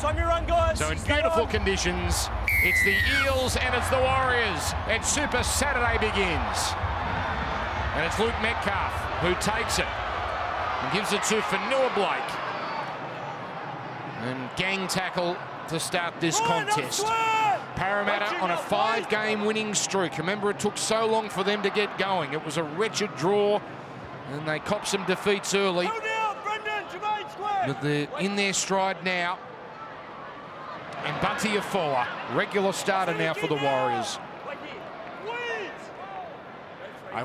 Time your run, guys. So in beautiful conditions, it's the Eels and it's the Warriors. And Super Saturday begins. And it's Luke Metcalf who takes it and gives it to Fanua Blake. And gang tackle to start this contest. Parramatta on a 5-game winning streak. Remember, it took so long for them to get going. It was a wretched draw, and they copped some defeats early. But they're in their stride now. And Bunty Afoa, regular starter now for the Warriors.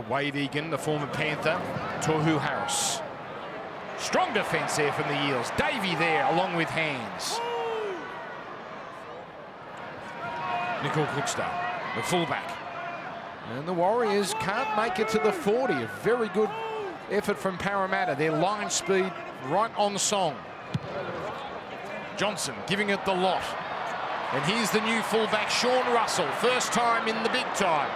Wade Egan, the former Panther, Tohu Harris. Strong defence there from the Eels. Davey there, along with Hands. Nicole Cookster, the fullback. And the Warriors can't make it to the 40. A very good effort from Parramatta. Their line speed right on song. Johnson giving it the lot. And here's the new fullback, Sean Russell. First time in the big time.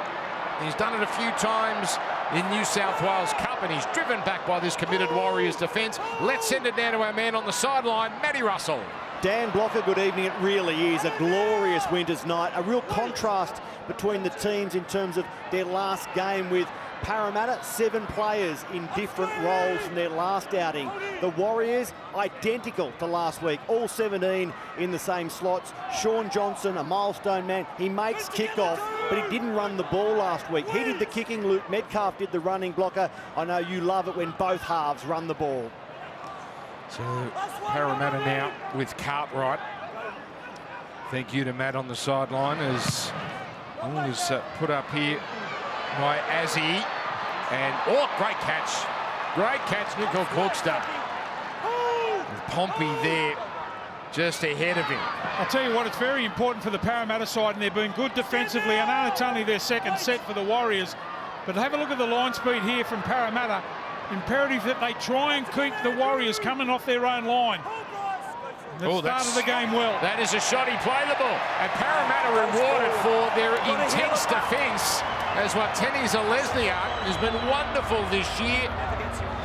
He's done it a few times in New South Wales Cup, and he's driven back by this committed Warriors defence. Let's send it down to our man on the sideline, Matty Russell. Dan Blocker, good evening. It really is a glorious winter's night. A real contrast between the teams in terms of their last game, with Parramatta, 7 players in different roles from their last outing. The Warriors, identical to last week, all 17 in the same slots. Sean Johnson, a milestone man, he makes kickoff, but he didn't run the ball last week. He did the kicking, Luke Metcalf did the running. Blocker, I know you love it when both halves run the ball. So Parramatta now with Cartwright. Thank you to Matt on the sideline as all is put up here by Azzy. And, oh, great catch. Great catch, Nicole Cookster. With Pompey there just ahead of him. I'll tell you what, it's very important for the Parramatta side, and they've been good defensively. I know it's only their second set for the Warriors, but have a look at the line speed here from Parramatta. Imperative that they try and keep the Warriors coming off their own line. They've started the game well. That is a shot. He played the ball. And Parramatta rewarded for their intense defence, as Watene Zelezniak has been wonderful this year.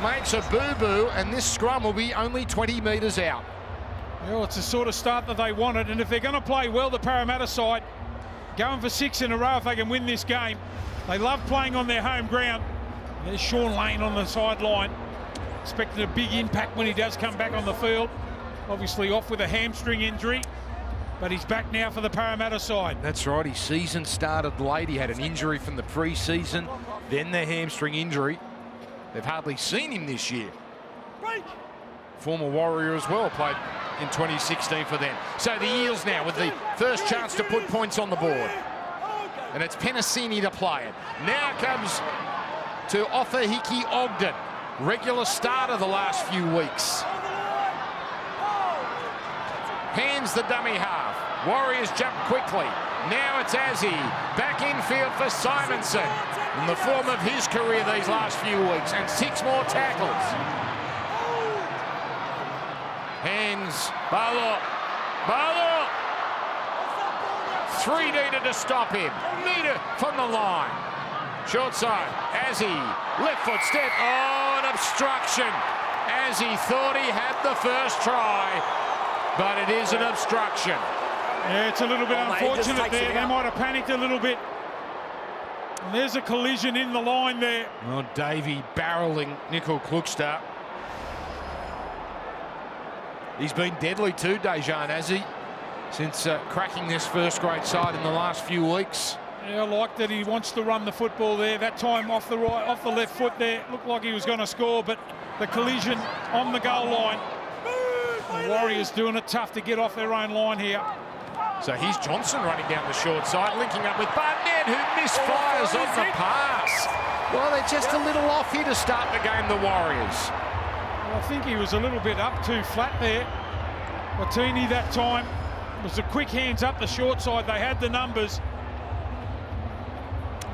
Makes a boo-boo, and this scrum will be only 20 metres out. Well, it's the sort of start that they wanted, and if they're going to play well, the Parramatta side, going for 6 in a row if they can win this game. They love playing on their home ground. There's Sean Lane on the sideline, expecting a big impact when he does come back on the field. Obviously off with a hamstring injury, but he's back now for the Parramatta side. That's right, his season started late. He had an injury from the pre-season, then the hamstring injury. They've hardly seen him this year. Former Warrior as well, played in 2016 for them. So the Eels now with the first chance to put points on the board. And it's Penasini to play it. Now comes to Ofahiki Ogden, regular starter the last few weeks. Hands the dummy half. Warriors jump quickly. Now it's Azzy. Back infield for Simonson. In the form of his career these last few weeks. And 6 more tackles. Hands. Barlow. 3 needed to stop him. Needed from the line. Short side. Azzy. Left foot step. Oh, an obstruction. Azzy thought he had the first try, but it is an obstruction. Yeah, it's a little bit unfortunate there. They might have panicked a little bit. And there's a collision in the line there. Well, Davey barrelling Nicole Cookster. He's been deadly too, Dejan, has he? Since cracking this first grade side in the last few weeks. Yeah, I like that he wants to run the football there. That time off the left foot there. Looked like he was going to score, but the collision on the goal line. The Warriors doing it tough to get off their own line here. So here's Johnson running down the short side, linking up with Barnett, who misfires on the pass. Well, they're just a little off here to start the game, the Warriors. Well, I think he was a little bit up too flat there. Watene that time was a quick hands up the short side. They had the numbers.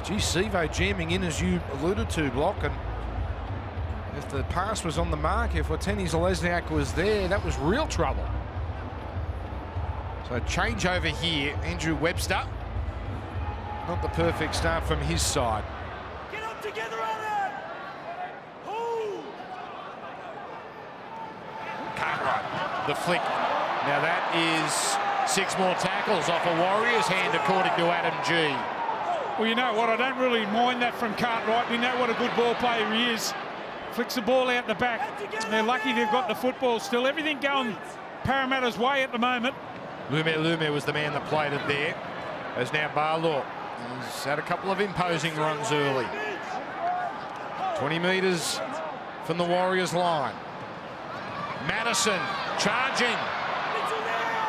Gee, Sevo jamming in, as you alluded to, Block, and if the pass was on the mark, if Watene Zelezniak was there, that was real trouble. So change over here, Andrew Webster. Not the perfect start from his side. Get up together, Adam! Cartwright, the flick. Now that is 6 more tackles off a Warriors hand, according to Adam G. Well, you know what? I don't really mind that from Cartwright. We know what a good ball player he is. Flicks the ball out the back. They're lucky they've got the football still. Everything going Parramatta's way at the moment. Lume was the man that played it there. As now Barlaw. He's had a couple of imposing runs early. 20 metres from the Warriors line. Madison charging.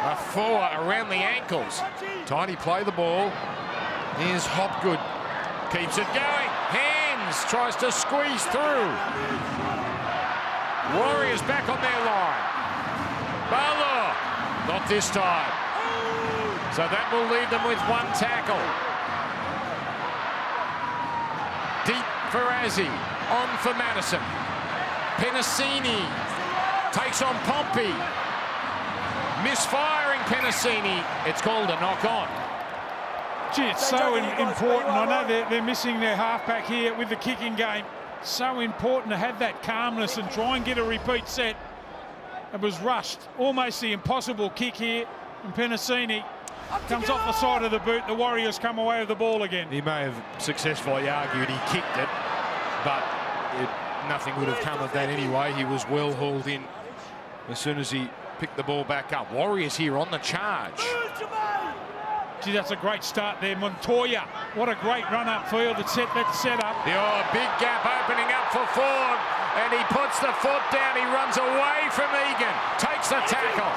A 4 around the ankles. Tiny play the ball. Here's Hopgood. Keeps it going. Hands. Tries to squeeze through. Warriors back on their line. Barlaw. Not this time. So that will leave them with 1 tackle. Deep for Azzy. On for Madison. Penasini takes on Pompey. Misfiring Penasini. It's called a knock-on. Gee, it's so important. I know they're missing their halfback here with the kicking game. So important to have that calmness and try and get a repeat set. It was rushed. Almost the impossible kick here. And Penasini comes off the side of the boot. The Warriors come away with the ball again. He may have successfully argued he kicked it, but nothing would have come of that anyway. He was well hauled in as soon as he picked the ball back up. Warriors here on the charge. Gee, that's a great start there. Montoya, what a great run upfield that set that set up. Big gap opening up for Ford, and he puts the foot down. He runs away from Egan, takes the tackle,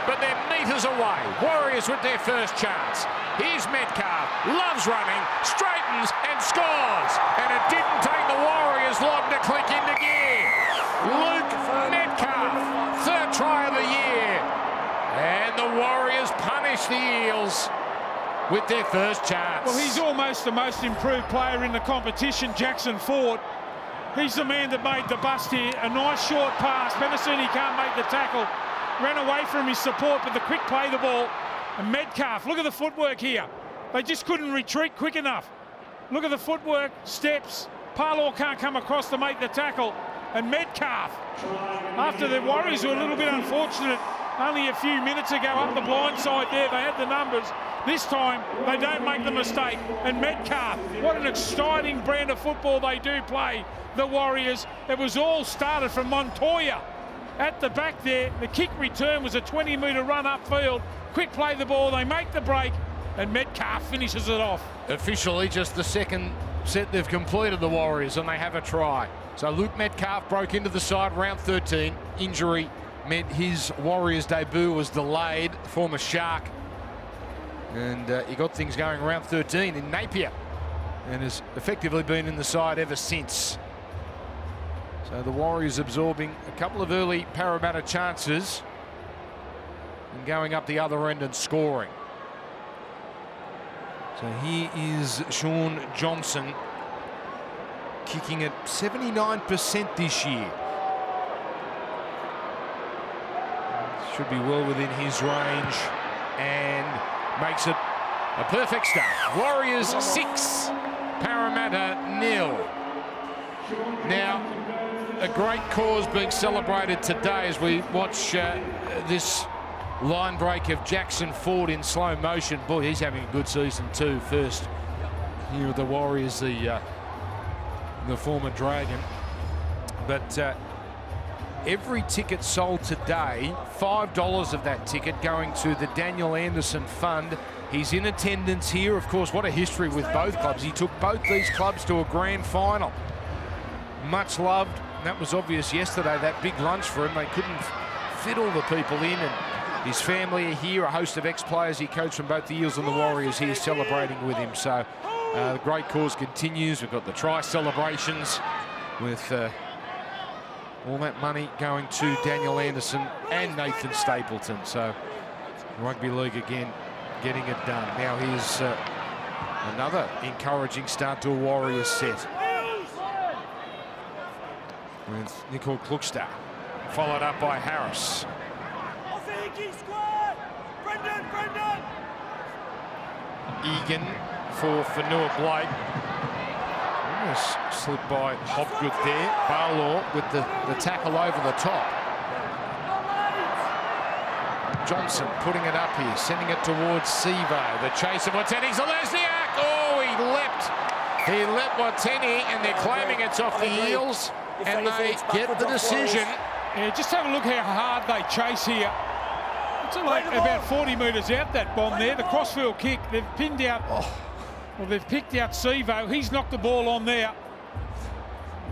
but they're metres away. Warriors with their first chance. Here's Metcalf, loves running, straightens and scores, and it didn't take the Warriors long to click into gear. Luke Metcalf, 3rd try of the year, and the Warriors punish the Eels with their first chance. Well, he's almost the most improved player in the competition, Jackson Ford. He's the man that made the bust here. A nice short pass. Penasini can't make the tackle. Ran away from his support, but the quick play the ball. And Metcalf, look at the footwork here. They just couldn't retreat quick enough. Look at the footwork, steps. Parlaw can't come across to make the tackle. And Metcalf, after the Warriors were a little bit unfortunate only a few minutes ago up the blind side there, they had the numbers. This time, they don't make the mistake. And Metcalf, what an exciting brand of football they do play, the Warriors. It was all started from Montoya at the back there. The kick return was a 20-metre run upfield. Quick play the ball, they make the break, and Metcalf finishes it off. Officially just the second set they've completed, the Warriors, and they have a try. So Luke Metcalf broke into the side round 13. Injury meant his Warriors debut was delayed. Former Shark. And he got things going round 13 in Napier and has effectively been in the side ever since. So the Warriors absorbing a couple of early Parramatta chances and going up the other end and scoring. So here is Sean Johnson kicking at 79% this year. Should be well within his range and makes it a perfect start. Warriors 6, Parramatta 0. Now, a great cause being celebrated today as we watch this line break of Jackson Ford in slow motion. Boy, he's having a good season too. First here with the Warriors, the former Dragon. But every ticket sold today, $5 of that ticket going to the Daniel Anderson Fund. He's in attendance here. Of course, what a history with both clubs. He took both these clubs to a grand final. Much loved. That was obvious yesterday, that big lunch for him. They couldn't fit all the people in, and his family are here. A host of ex-players he coached from both the Eels and the Warriors here celebrating with him. So the great cause continues. We've got the try celebrations with all that money going to Daniel Anderson and Nathan Stapleton. So Rugby League again getting it done. Now here's another encouraging start to a Warriors set. With Nicole Klukstad, followed up by Harris. Egan for Fanua Blake. Almost slipped by Hopgood there. Barlaw with the tackle over the top. Johnson putting it up here, sending it towards Sevo. The chase of Wateni Zelezniak. Oh, he leapt Wateni, and they're claiming it's off the Eels, and they get the decision. Yeah, just have a look how hard they chase here. It's like about 40 metres out, that bomb there. The crossfield kick, they've pinned out, well, they've picked out Sevo. He's knocked the ball on there.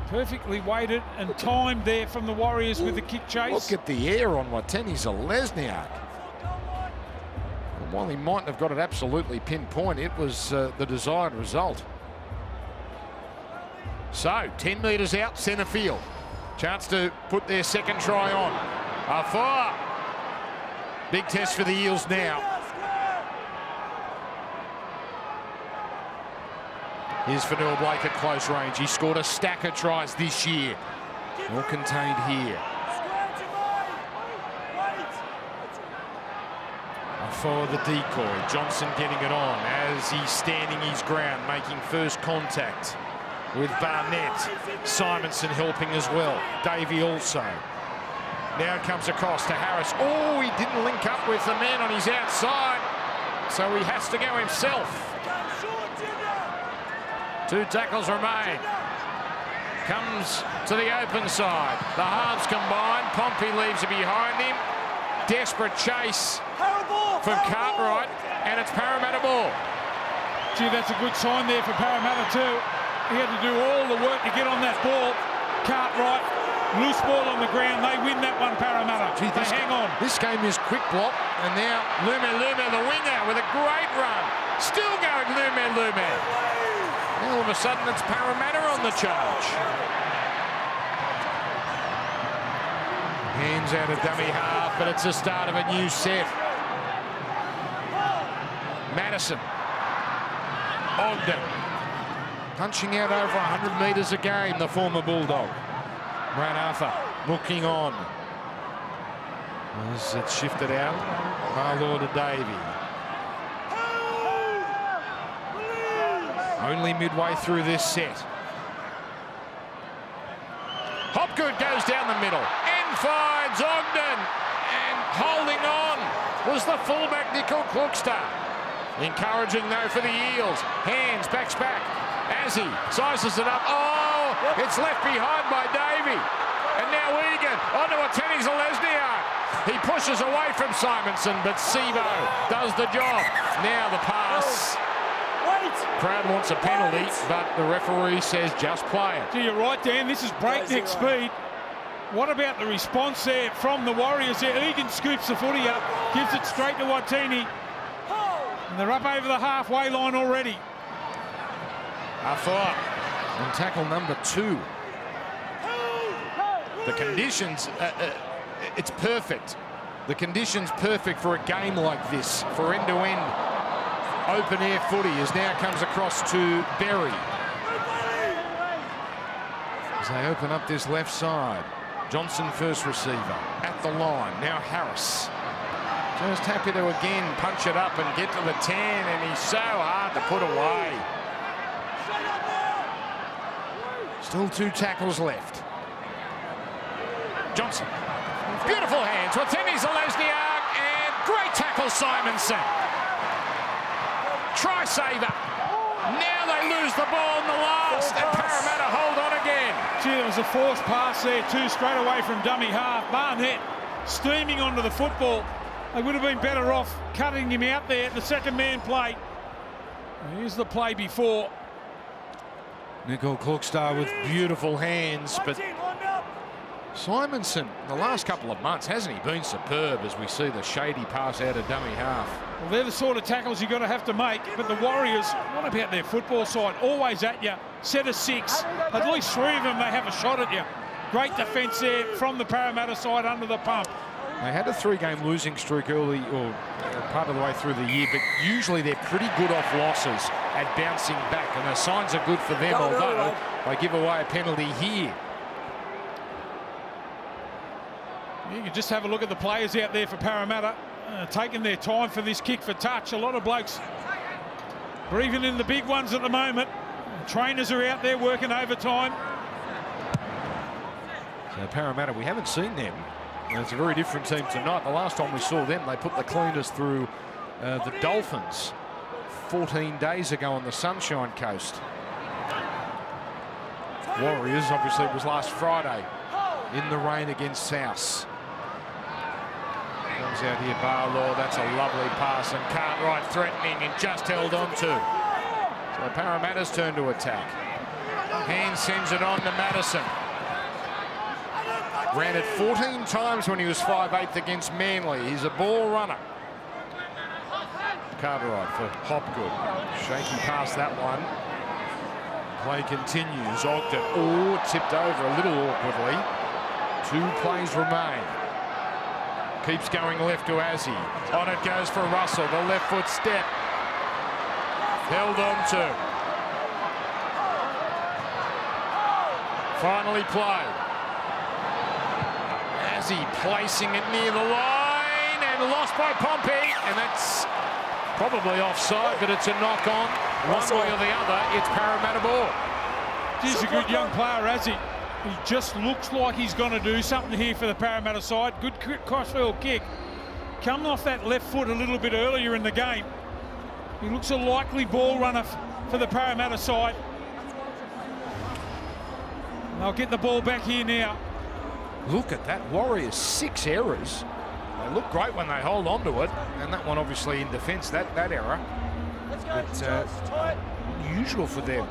Perfectly weighted and timed there from the Warriors with the kick chase. Look at the air on Wateni Zelezniak. And while he mightn't have got it absolutely pinpoint, it was the desired result. So, 10 metres out, centre field. Chance to put their second try on. Afar. Big test for the Eels now. Here's Fanua Blake at close range. He scored a stack of tries this year. All contained here. For the decoy. Johnson getting it on as he's standing his ground, making first contact with Barnett. Simonson helping as well. Davey also. Now it comes across to Harris. Oh, he didn't link up with the man on his outside, so he has to go himself. 2 tackles remain. Comes to the open side. The halves combine. Pompey leaves it behind him. Desperate chase from Cartwright, and it's Parramatta ball. Gee, that's a good sign there for Parramatta too. He had to do all the work to get on that ball. Cartwright, loose ball on the ground. They win that one, Parramatta. Gee, they hang on. This game is quick block, and now Lume, the winger, with a great run. Still going Lume. All of a sudden, it's Parramatta on the charge. Hands out of dummy half, but it's the start of a new set. Madison. Ogden. Punching out over 100 metres a game, the former Bulldog. Brad Arthur looking on. As it's shifted out, Marlaw to Davey. Only midway through this set. Hopgood goes down the middle and finds Ogden. And holding on was the fullback Nickel Klukstar. Encouraging though for the Eels. Hands, backs back. As he sizes it up. Oh, it's left behind by Davey. And now Egan onto Wateni Zelezniak. He pushes away from Simonson, but Sevo does the job. Now the pass. Crowd wants a penalty, but the referee says just play it. So you're right, Dan. This is breakneck speed. What about the response there from the Warriors there? Egan scoops the footy up, gives it straight to Wateni. And they're up over the halfway line already. Afar on tackle number 2. The conditions, it's perfect. The conditions perfect for a game like this, for end-to-end open air footy, as now comes across to Berry. As they open up this left side. Johnson first receiver at the line. Now Harris. Just happy to again punch it up and get to the 10, and he's so hard to put away. Still 2 tackles left. Johnson. Beautiful hands. Wateni Zelezniak, and great tackle Simonson. Try saver. Now they lose the ball in the last, and Parramatta hold on again. Gee, there was a forced pass there too, straight away from dummy half. Barnett steaming onto the football. They would have been better off cutting him out there at the second man play. Here's the play before. Nickel Klukstar with beautiful hands, but Simonson, the last couple of months, hasn't he been superb as we see the shady pass out of dummy half? Well, they're the sort of tackles you've got to have to make, but the Warriors, what about their football side? Always at you, set of 6. At least 3 of them, they have a shot at you. Great defence there from the Parramatta side under the pump. They had a 3-game losing streak early, or part of the way through the year, but usually they're pretty good off losses at bouncing back, and the signs are good for them, although they give away a penalty here. You can just have a look at the players out there for Parramatta, taking their time for this kick for touch. A lot of blokes breathing in the big ones at the moment. Trainers are out there working overtime. So Parramatta, we haven't seen them And it's a very different team tonight. The last time we saw them, they put the cleaners through the Dolphins 14 days ago on the Sunshine Coast. Warriors, obviously, it was last Friday in the rain against South. Comes out here, Barlaw. That's a lovely pass, and Cartwright threatening and just held on to. So Parramatta's turn to attack. Hand sends it on to Madison. Ran it 14 times when he was 5'8" against Manly. He's a ball runner. Cartwright for Hopgood. Shaky past that one. Play continues. Ogden, tipped over a little awkwardly. 2 plays remain. Keeps going left to Azzy. On it goes for Russell. The left foot step. Held on to. Finally played. Azzy placing it near the line and lost by Pompey. And that's probably offside, but it's a knock on. One way or the other, it's Parramatta ball. He's a good young player, Azzy. He just looks like he's going to do something here for the Parramatta side. Good crossfield kick. Coming off that left foot a little bit earlier in the game. He looks a likely ball runner for the Parramatta side. They'll get the ball back here now. Look at that. Warriors, 6 errors. They look great when they hold on to it. And that one obviously in defence, that error. But unusual for them.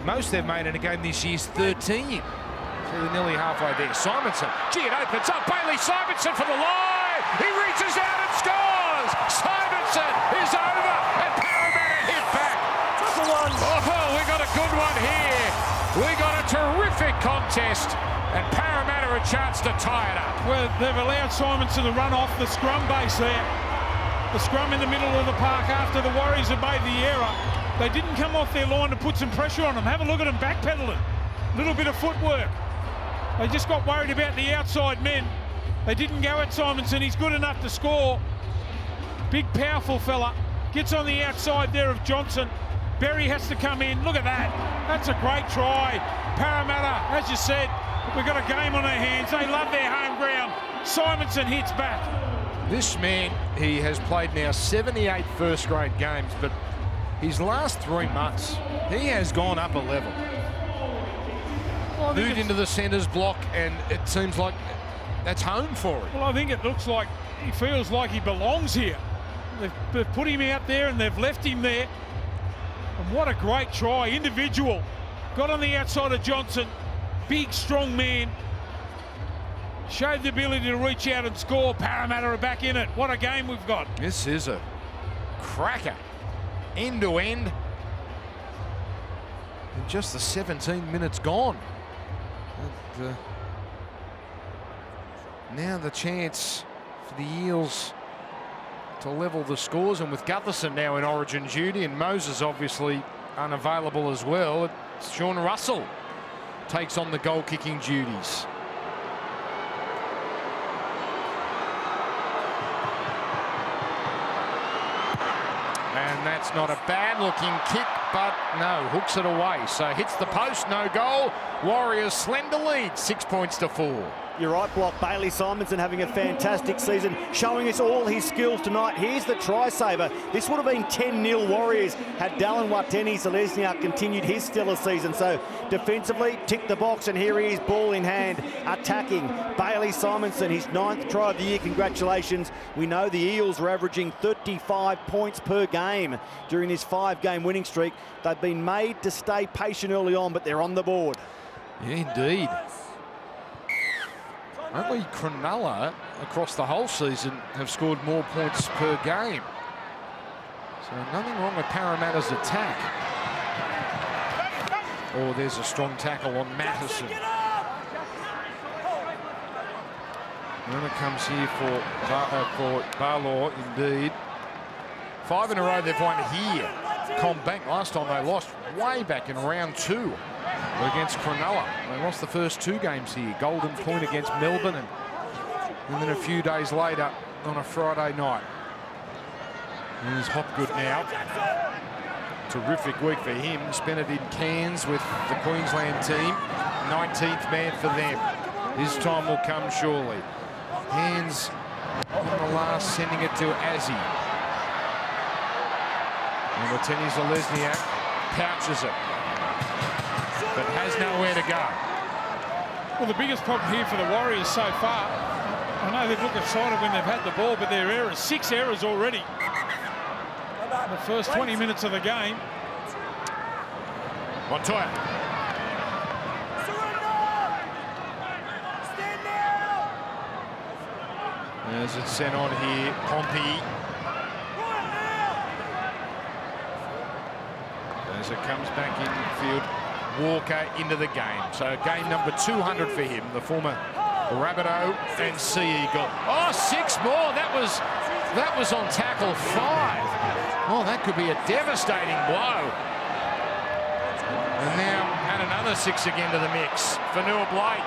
Most they've made in a game this year's 13. So they're nearly halfway there. Simonson. Gee, it opens up. Bailey Simonson for the line. He reaches out and scores. Simonson is over. And Parramatta hit back. Oh, we got a good one here. We got a terrific contest. And Parramatta a chance to tie it up. Well, they've allowed Simonson to run off the scrum base there. The scrum in the middle of the park after the Warriors have made the error. They didn't come off their line to put some pressure on them. Have a look at them backpedaling. A little bit of footwork. They just got worried about the outside men. They didn't go at Simonson. He's good enough to score. Big, powerful fella. Gets on the outside there of Johnson. Berry has to come in. Look at that. That's a great try. Parramatta, as you said, we've got a game on our hands. They love their home ground. Simonson hits back. This man, he has played now 78 first-grade games, but his last 3 months, he has gone up a level. Well, moved into the centres block, and it seems like that's home for him. Well, I think it looks like he feels like he belongs here. They've put him out there and they've left him there. And what a great try, individual. Got on the outside of Johnson. Big, strong man. Showed the ability to reach out and score. Parramatta are back in it. What a game we've got. This is a cracker. End to end. And just the 17 minutes gone. And, now the chance for the Eels to level the scores, and with Gutherson now in origin duty and Moses obviously unavailable as well, Sean Russell takes on the goal kicking duties. And that's not a bad looking kick, but no, hooks it away. So hits the post, no goal. Warriors slender lead, 6 points to 4. You're right, Block. Bailey Simonson having a fantastic season, showing us all his skills tonight. Here's the try saver. This would have been 10-0 Warriors had Dallin Watene-Selesniak continued his stellar season. So defensively, tick the box, and here he is, ball in hand, attacking. Bailey Simonson, his 9th try of the year. Congratulations. We know the Eels are averaging 35 points per game during this 5-game winning streak. They've been made to stay patient early on, but they're on the board. Yeah, indeed. Only Cronulla across the whole season have scored more points per game. So nothing wrong with Parramatta's attack. Oh, there's a strong tackle on Matheson. And it comes here for Barlaw, indeed. 5 in a row they've won here. Combank, last time they lost way back in round 2. Against Cronulla. They lost the first 2 games here. Golden Point against Melbourne, and then a few days later on a Friday night. Here's Hopgood now. Terrific week for him. Spent it in Cairns with the Queensland team. 19th man for them. His time will come surely. Hands on the last, sending it to Azzy. And Watene Zelezniak pouches it, but has nowhere to go. Well, the biggest problem here for the Warriors so far, I know they've looked excited when they've had the ball, but their errors, 6 errors already in the first 20 minutes of the game. Montoya. As it's sent on here, Pompey. As it comes back in field, Walker into the game. So game number 200 for him, the former Rabbitoh and Sea Eagle. Oh, 6 more. That was on tackle 5. Oh, that could be a devastating blow. And now add another 6 again to the mix for Noah Blake.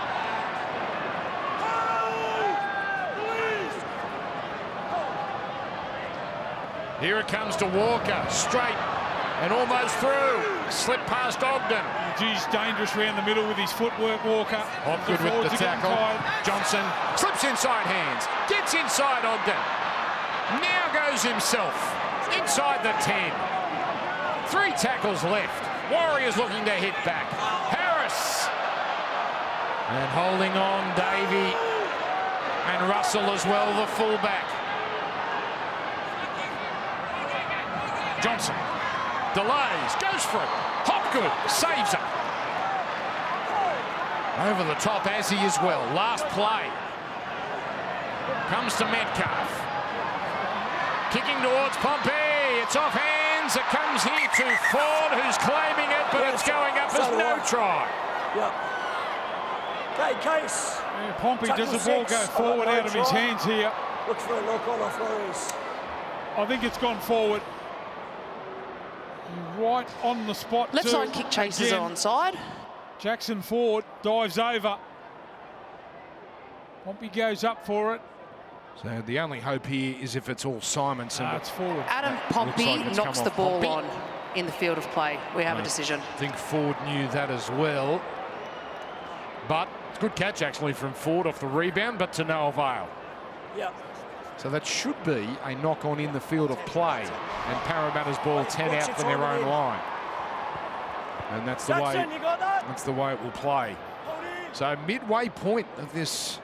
Here it comes to Walker, straight and almost through. Slip past Ogden. He's dangerous around the middle with his footwork, Walker. Ogden with the tackle. Johnson slips inside hands, gets inside Ogden. Now goes himself inside the 10. 3 tackles left. Warriors looking to hit back. Harris. And holding on, Davey and Russell as well, the fullback. Johnson delays, goes for it. Hopgood saves it. Over the top, Azzy as well. Last play. Comes to Metcalf. Kicking towards Pompey. It's off hands. It comes here to Ford, who's claiming it, but it's going up as no try. Yep. Okay, Case. Yeah, Pompey, does the ball go forward out of his hands here? Looks for a knock on off Warriors. I think it's gone forward. Right on the spot. Left side kick chases are onside. Jackson Ford dives over. Pompey goes up for it. So the only hope here is if it's all Simonson. It's forward. Adam Pompey like it's knocks come the off ball Pompey. on in the field of play. We have a decision. I think Ford knew that as well. But it's a good catch actually from Ford off the rebound, but to no avail. Yep. So that should be a knock on in the field of play. And Parramatta's ball 10 out from their own line. And that's the way, Jackson, you got that? that's the way it will play. So midway point of this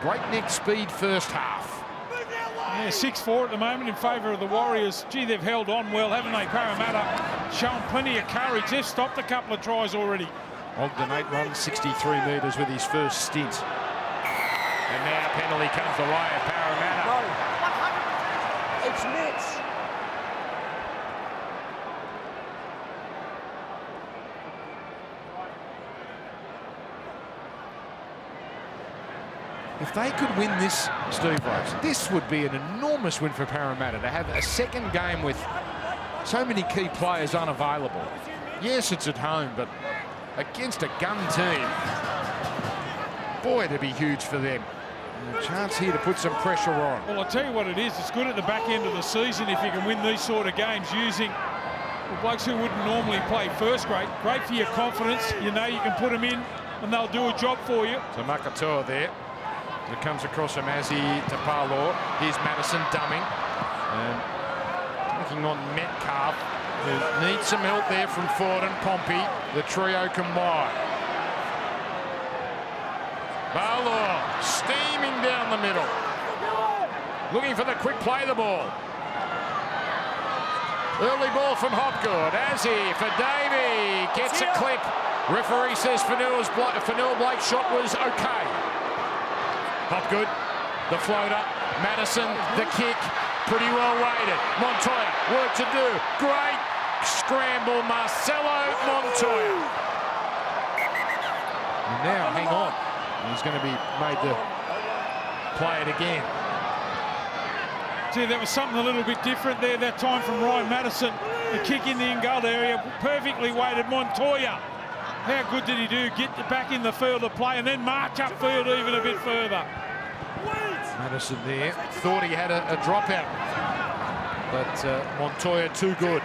breakneck speed first half. Yeah, 6-4 at the moment in favour of the Warriors. Gee, they've held on well, haven't they? Parramatta shown plenty of courage. They've stopped a couple of tries already. Ogden 8 runs, 63 metres with his first stint. And now penalty comes the way of Parramatta. No. It's nets. If they could win this, Steve Rose, this would be an enormous win for Parramatta to have a second game with so many key players unavailable. Yes, it's at home, but against a gun team, boy, it'd be huge for them. And a chance here to put some pressure on. Well, I'll tell you what it is. It's good at the back end of the season if you can win these sort of games using the blokes who wouldn't normally play first grade. Great for your confidence. You know you can put them in and they'll do a job for you. So Makatoa there. It comes across from Azzy to Parlour. Here's Madison dumbing. And taking on Metcalf, who needs some help there from Ford and Pompey. The trio combine. Parlour steaming down the middle. Looking for the quick play of the ball. Early ball from Hopgood. Azzy for Davey. Gets a clip. Referee says Fanua Blake's shot was okay. Hopgood, the floater, Madison, the kick, pretty well weighted. Montoya, work to do. Great scramble, Marcelo Montoya. And now, hang on. He's going to be made to play it again. See, that was something a little bit different there that time from Ryan Madison. The kick in the in-goal area, perfectly weighted. Montoya, how good did he do? Get back in the field of play and then march upfield even a bit further. Madison there, thought he had a dropout, but Montoya too good.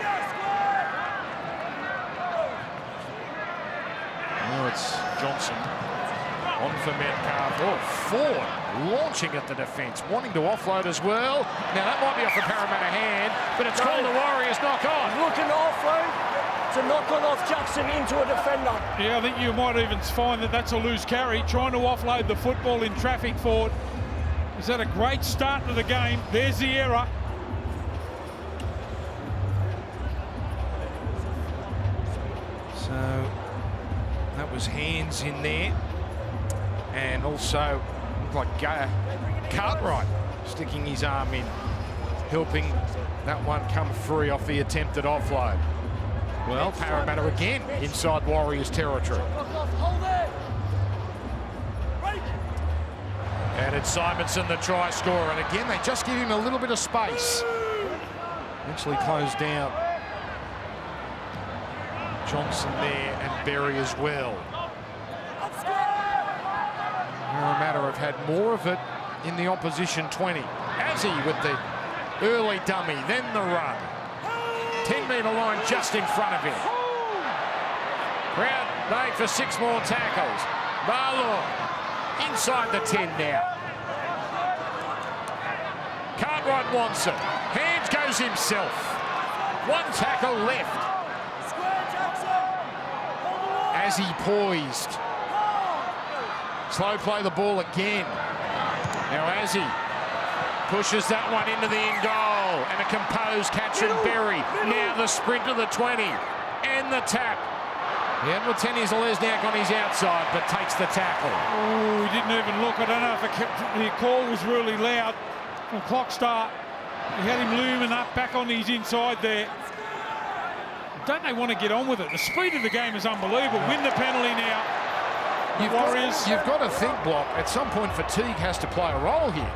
Now it's Johnson. On for Metcalf. Oh, Ford launching at the defence, wanting to offload as well. Now that might be off the Parramatta hand, but it's called the Warriors knock on. Looking to offload to knock on off Jackson into a defender. Yeah, I think you might even find that that's a loose carry, trying to offload the football in traffic forward. Is that a great start to the game? There's the error. So that was hands in there, and also looked like Cartwright sticking his arm in, helping that one come free off the attempted offload. Well, Parramatta again inside Warriors territory. And it's Simonson, the try scorer, and again they just give him a little bit of space. Eventually closed down. Johnson there and Berry as well. Parramatta have had more of it in the opposition 20. Azzy with the early dummy, then the run. 10-metre line just in front of him. Crowd made for 6 more tackles. Barlow inside the 10 now. Cartwright wants it. Hands goes himself. 1 tackle left. As he poised. Slow play the ball again. Now as he pushes that one into the end goal, and a composed catch from Berry. Now the sprint to the 20 and the tap. Edward Tenny's Lesniak on his outside, but takes the tackle. Oh, he didn't even look. I don't know if the call was really loud from clock start. He had him looming up back on his inside there. Don't they want to get on with it? The speed of the game is unbelievable. Win the penalty now. Warriors. You've got to think, Block, at some point fatigue has to play a role here.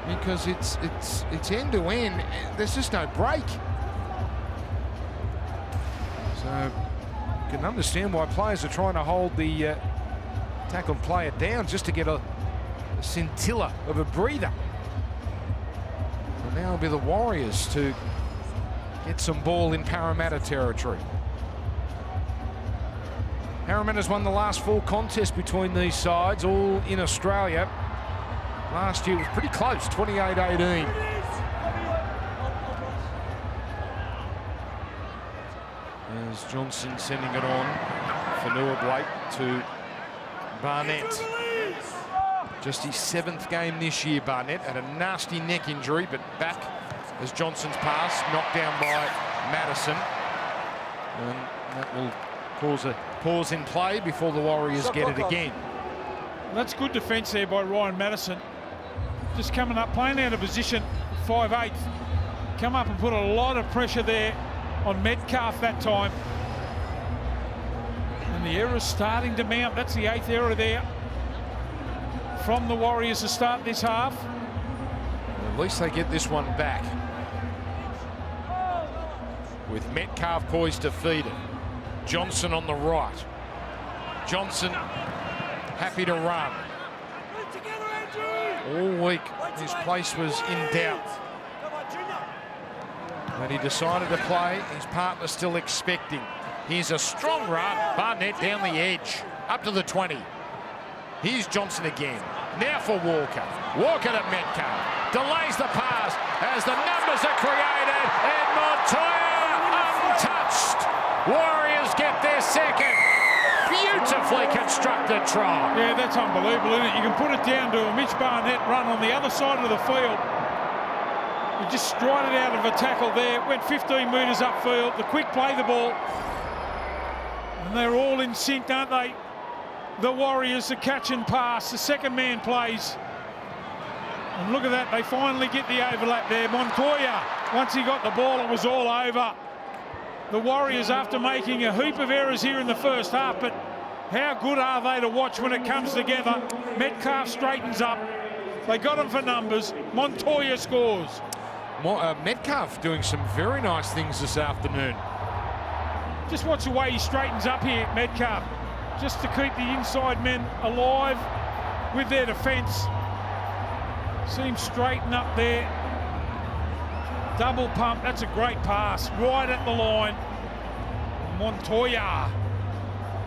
Because it's end to end. There's just no break. So you can understand why players are trying to hold the tackled player down just to get a scintilla of a breather. And now it'll be the Warriors to get some ball in Parramatta territory. Parramatta's won the last 4 contests between these sides, all in Australia. Last year was pretty close, 28-18. As Johnson sending it on for Noah Blake to Barnett. Just his 7th game this year, Barnett had a nasty neck injury, but back as Johnson's pass, knocked down by Madison. And that will cause a pause in play before the Warriors get it again. That's good defence there by Ryan Madison. Just coming up, playing out of position 5/8. Come up and put a lot of pressure there on Metcalf that time. And the error's starting to mount. That's the 8th error there from the Warriors to start this half. At least they get this one back. With Metcalf poised to feed it. Johnson on the right. Johnson happy to run. All week his place was in doubt. But he decided to play. His partner still expecting. Here's a strong run. Barnett down the edge. Up to the 20. Here's Johnson again. Now for Walker. Walker to Metcalf. Delays the pass as the numbers are created. And Montoya untouched. Warriors get their 2nd. Beautifully constructed try. Yeah, that's unbelievable, isn't it? You can put it down to a Mitch Barnett run on the other side of the field. He just strided out of a tackle there, went 15 metres upfield, the quick play the ball. And they're all in sync, aren't they? The Warriors, the catch and pass, the 2nd man plays. And look at that, they finally get the overlap there. Montoya, once he got the ball, it was all over. The Warriors, after making a heap of errors here in the first half, but how good are they to watch when it comes together? Metcalf straightens up. They got him for numbers. Montoya scores. Metcalf doing some very nice things this afternoon. Just watch the way he straightens up here, Metcalf. Just to keep the inside men alive with their defence. See him straighten up there. Double pump, that's a great pass, right at the line. Montoya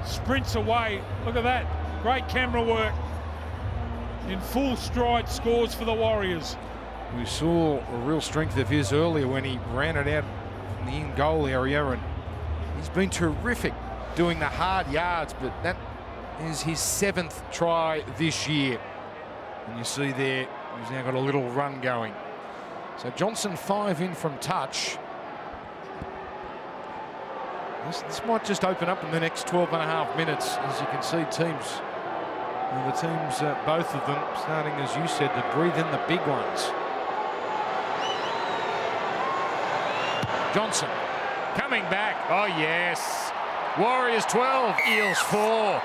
sprints away. Look at that. Great camera work. In full stride scores for the Warriors. We saw a real strength of his earlier when he ran it out in the in-goal area, and he's been terrific doing the hard yards, but that is his 7th try this year. And you see there, he's now got a little run going. So Johnson 5 in from touch. This might just open up in the next 12.5 minutes. As you can see, teams, both of them, starting, as you said, to breathe in the big ones. Johnson coming back. Oh, yes. Warriors 12, Eels 4.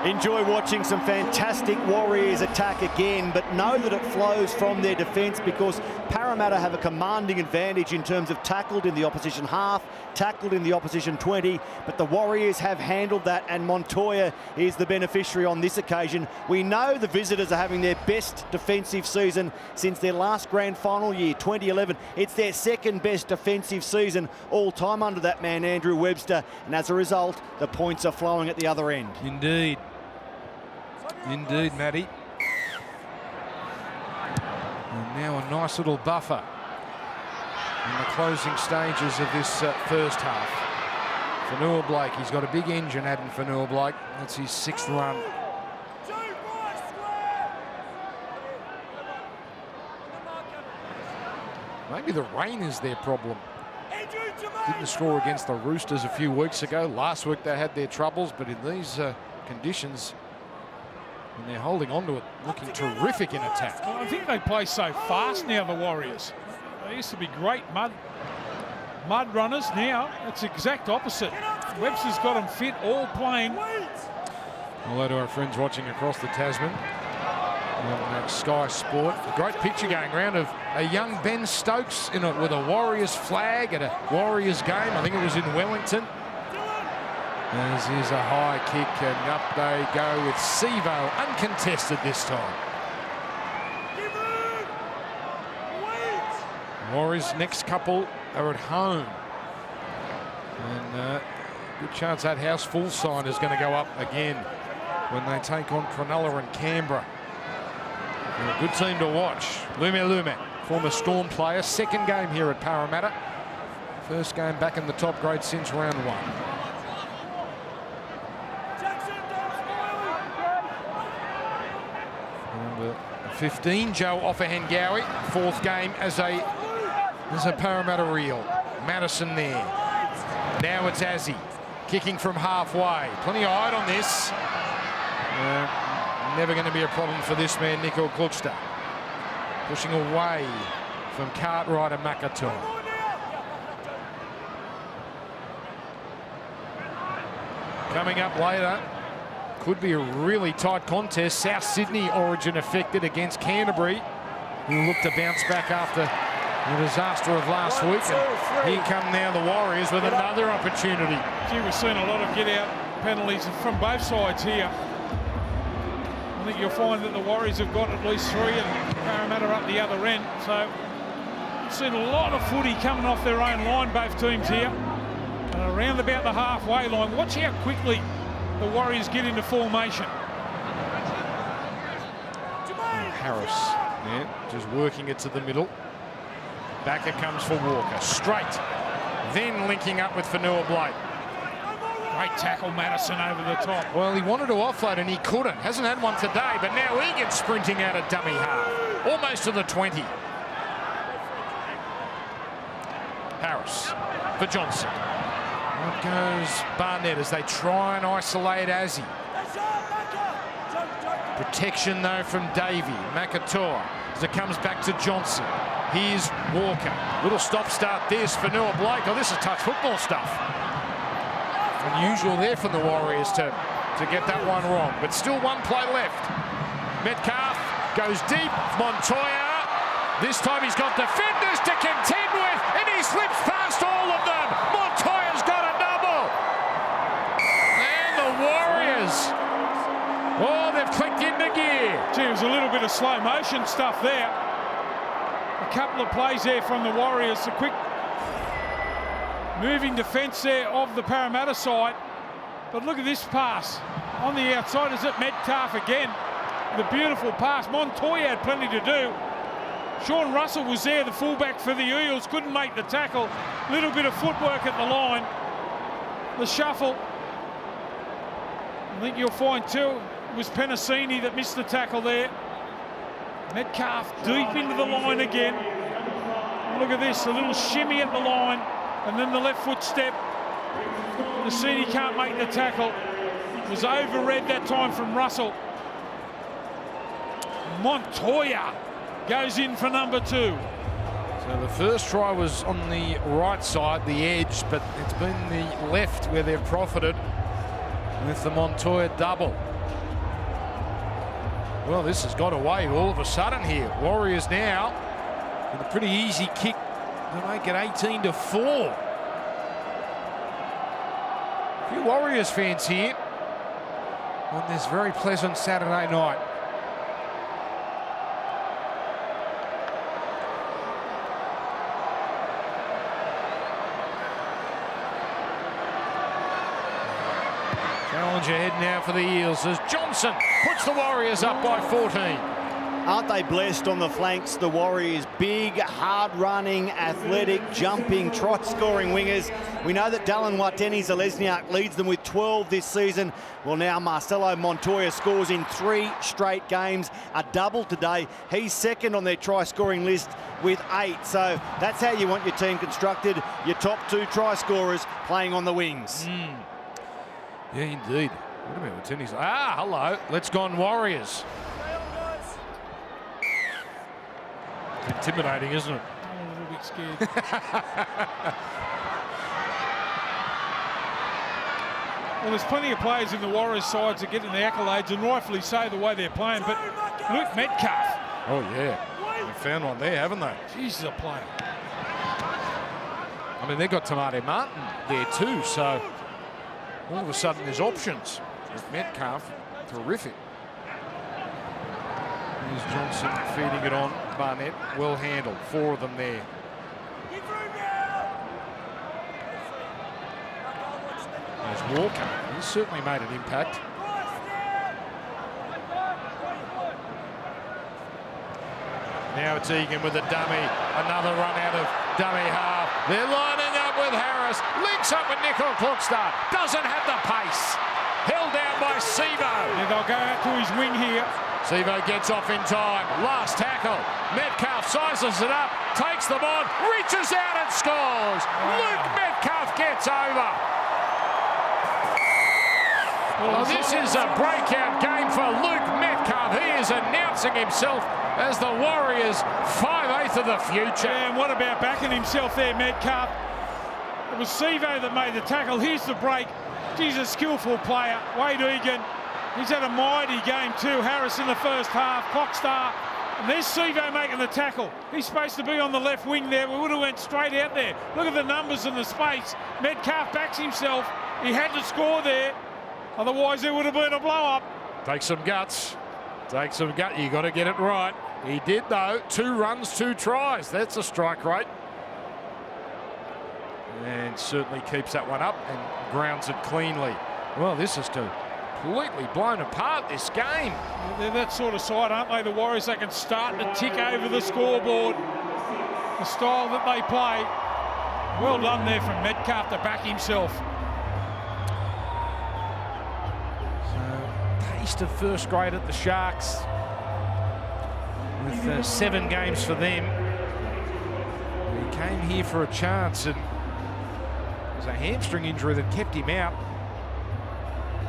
Enjoy watching some fantastic Warriors attack again, but know that it flows from their defence, because Parramatta have a commanding advantage in terms of tackled in the opposition half, tackled in the opposition 20, but the Warriors have handled that, and Montoya is the beneficiary on this occasion. We know the visitors are having their best defensive season since their last grand final year, 2011. It's their 2nd best defensive season all time under that man, Andrew Webster, and as a result, the points are flowing at the other end. Indeed. Indeed, Matty. And now a nice little buffer in the closing stages of this first half. Fanua Blake, he's got a big engine, Adam Fanua Blake. That's his 6th run. Maybe the rain is their problem. Didn't score against the Roosters a few weeks ago. Last week they had their troubles, but in these conditions, and they're holding on to it, looking terrific in attack. Well, I think they play so fast now, the Warriors. They used to be great mud runners. Now it's exact opposite. Webster's got them fit, all playing. Hello to our friends watching across the Tasman on Sky Sport. A great picture going around of a young Ben Stokes in it with a Warriors flag at a Warriors game. I think it was in Wellington. As is a high kick, and up they go with Sevo, uncontested this time. Warriors' next couple are at home. And good chance that house full sign is going to go up again when they take on Cronulla and Canberra. And a good team to watch. Lume, former Storm player, 2nd game here at Parramatta. 1st game back in the top grade since round 1. Number 15, Joe Offahengawi, 4th game as a Parramatta Eel. Madison there. Now it's Azzy, kicking from halfway. Plenty of height on this. Never going to be a problem for this man, Nico Kluksta. Pushing away from Cartwright and Makatoa. Coming up later, could be a really tight contest. South Sydney origin affected against Canterbury, who look to bounce back after the disaster of last week. And here come now the Warriors with another opportunity. Gee, we've seen a lot of get-out penalties from both sides here. I think you'll find that the Warriors have got at least 3 and Parramatta up the other end. So we've seen a lot of footy coming off their own line, both teams here. And around about the halfway line, watch how quickly the Warriors get into formation. Harris, yeah, just working it to the middle. Back it comes for Walker, straight. Then linking up with Fanua Blake. Great tackle, Madison, over the top. Well, he wanted to offload and he couldn't. Hasn't had one today, but now Egan sprinting out of dummy half. Almost to the 20. Harris for Johnson. Out goes Barnett as they try and isolate Azzy. Protection, though, from Davey. Makatoa as it comes back to Johnson. Here's Walker. Little stop-start this for Fanua Blake. Oh, this is touch football stuff. Unusual there for the Warriors to get that one wrong. But still one play left. Metcalf goes deep. Montoya. This time he's got defenders to contend with, and he slips past all of them. Montoya's got a double. And the Warriors, oh, they've clicked into gear. Gee, it was a little bit of slow motion stuff there. A couple of plays there from the Warriors. A quick moving defence there of the Parramatta side. But look at this pass. On the outside is it Metcalf again. The beautiful pass. Montoya had plenty to do. Sean Russell was there, the fullback for the Eels, couldn't make the tackle. Little bit of footwork at the line. The shuffle. I think you'll find too, it was Penasini that missed the tackle there. Metcalf deep into the line again. Look at this, a little shimmy at the line, and then the left foot step. Penasini can't make the tackle. It was overread that time from Russell. Montoya goes in for number 2. So the first try was on the right side, the edge, but it's been the left where they've profited with the Montoya double. Well, this has got away all of a sudden here. Warriors now with a pretty easy kick to make it 18-4. A few Warriors fans here on this very pleasant Saturday night. Challenge ahead now for the Eels as Johnson puts the Warriors up by 14. Aren't they blessed on the flanks, the Warriors? Big, hard-running, athletic, jumping, try-scoring wingers. We know that Dallin Watene-Zelezniak leads them with 12 this season. Well, now Marcelo Montoya scores in 3 straight games, a double today. He's second on their try-scoring list with 8. So that's how you want your team constructed. Your top 2 try-scorers playing on the wings. Yeah, indeed. What about Watene's? Ah, hello. Let's go on Warriors. It's intimidating, isn't it? I'm a little bit scared. Well, there's plenty of players in the Warriors sides that get in the accolades, and rightfully so the way they're playing, but Luke Metcalf. Oh, yeah. They found one there, haven't they? He's a player. I mean, they've got Tamate Martin there too, so all of a sudden there's options. With Metcalf, terrific. Here's Johnson feeding it on. Barnett, well handled. 4 of them there. There's Walker. He's certainly made an impact. Now it's Egan with a dummy. Another run out of dummy half. They're lining up with Harris. Links up with Nicol Klokstad. Doesn't have the pace. Held down by Sevo. Yeah, they'll go out to his wing here. Sevo gets off in time. Last tackle. Metcalf sizes it up. Takes them on. Reaches out and scores. Luke Metcalf gets over. Well, this is a breakout game for Luke Metcalf. He is announcing himself as the Warriors' 5/8 of the future. Yeah, and what about backing himself there, Metcalf? It was Sevo that made the tackle. Here's the break. He's a skillful player. Wade Egan, he's had a mighty game too. Harris in the first half, Klokstad. And there's Sevo making the tackle. He's supposed to be on the left wing there. We would have went straight out there. Look at the numbers and the space. Metcalf backs himself. He had to score there. Otherwise, there would have been a blow-up. Take some guts. Take some gut. You got to get it right. He did, though. 2 runs, 2 tries. That's a strike rate. And certainly keeps that one up and grounds it cleanly. Well, this is completely blown apart, this game. They're that sort of side, aren't they, the Warriors? They can start to tick over the scoreboard. The style that they play. Well done there from Metcalf to back himself. Taste of first grade at the Sharks with 7 games for them. He came here for a chance and it was a hamstring injury that kept him out,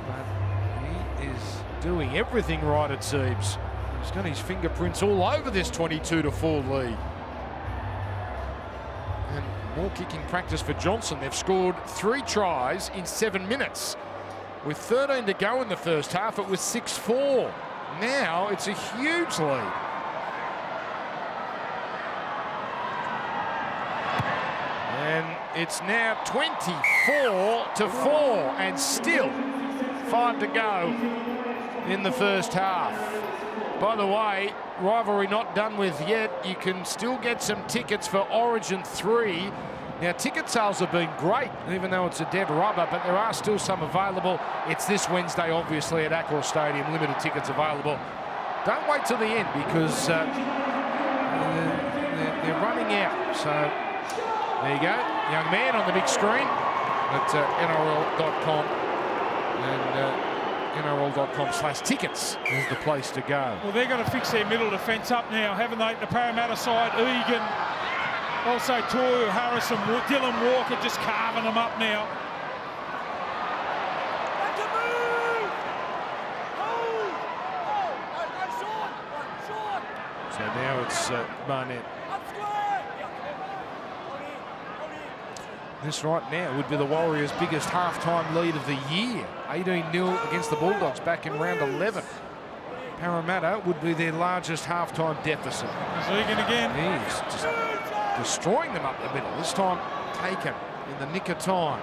but he is doing everything right, it seems. He's got his fingerprints all over this 22-4 lead. And more kicking practice for Johnson. They've scored 3 tries in 7 minutes. With 13 to go in the first half, it was 6-4. Now it's a huge lead. And it's now 24-4 and still 5 to go in the first half. By the way, rivalry not done with yet. You can still get some tickets for Origin 3. Now, ticket sales have been great, even though it's a dead rubber, but there are still some available. It's this Wednesday, obviously, at Accor Stadium. Limited tickets available. Don't wait till the end, because they're running out. So, there you go. Young man on the big screen at NRL.com. And NRL.com/tickets is the place to go. Well, they're going to fix their middle defence up now, haven't they? The Parramatta side, Egan, also Toru, Harrison, Dylan Walker just carving them up now. So now it's Barnett. This right now would be the Warriors' biggest half-time lead of the year. 18-0 against the Bulldogs back in round 11. Parramatta would be their largest half-time deficit. Egan again. He's just destroying them up the middle. This time taken in the nick of time.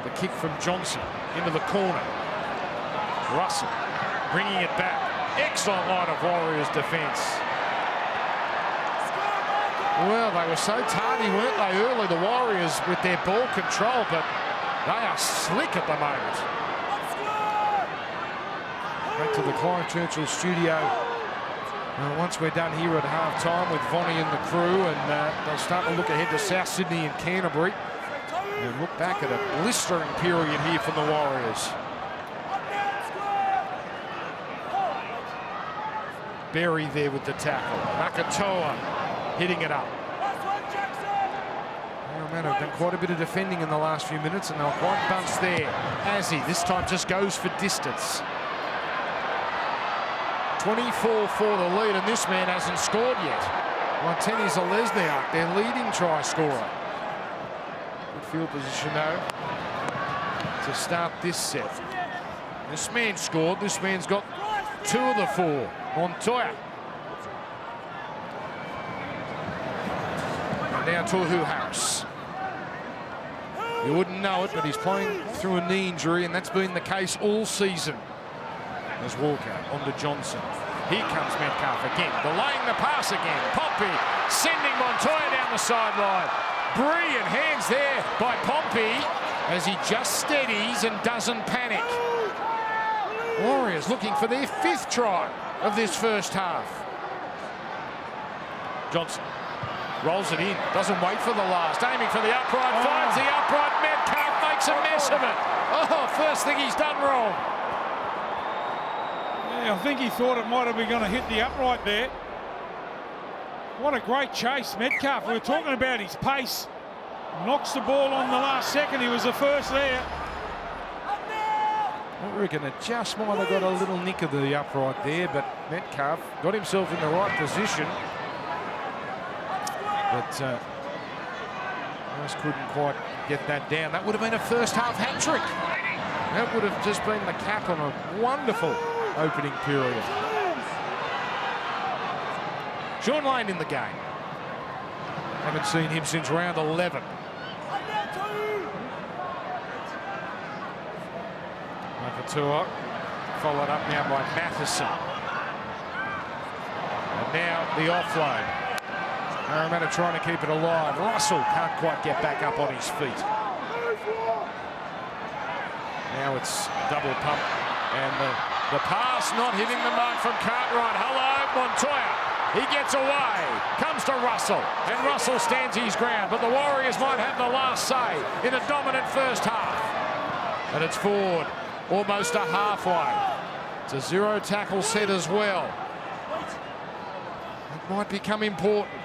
The kick from Johnson into the corner. Russell bringing it back. Excellent line of Warriors defence. Well, they were so tardy, weren't they, early, the Warriors, with their ball control, but they are slick at the moment. Back to the Clive Churchill studio. Once we're done here at half-time with Vonnie and the crew, and they'll start to look ahead to South Sydney and Canterbury. And look back at a blistering period here from the Warriors. Berry there with the tackle. Makatoa hitting it up. Parramatta have done quite a bit of defending in the last few minutes, and they're quite bunched there. Azzy this time just goes for distance. 24 for the lead, and this man hasn't scored yet. Monteni Zalesniak, their leading try scorer. Good field position though to start this set. This man scored. This man's got 2 of the 4. Montoya. And now Tohu Harris. You wouldn't know it, but he's playing through a knee injury, and that's been the case all season. There's Walker onto Johnson. Here comes Metcalf again, delaying the pass again. Pompey sending Montoya down the sideline. Brilliant hands there by Pompey as he just steadies and doesn't panic. Warriors looking for their 5th try of this first half. Johnson rolls it in, doesn't wait for the last, aiming for the upright, finds the upright, Metcalf makes a mess of it. Oh, first thing he's done wrong. Yeah, I think he thought it might have been going to hit the upright there. What a great chase, Metcalf. We were talking about his pace. Knocks the ball on the last second. He was the first there. I reckon it just might have got a little nick of the upright there, but Metcalf got himself in the right position. But just couldn't quite get that down. That would have been a first half hat-trick. That would have just been the cap on a wonderful opening period. Sean Lane in the game. Haven't seen him since round 11. Makatoa followed up now by Matheson. And now the offload. Parramatta trying to keep it alive. Russell can't quite get back up on his feet. Now it's double pump, and the pass not hitting the mark from Cartwright. Hello, Montoya. He gets away, comes to Russell, and Russell stands his ground, but the Warriors might have the last say in a dominant first half. And it's forward, almost a halfway. It's a 0 tackle set as well. It might become important.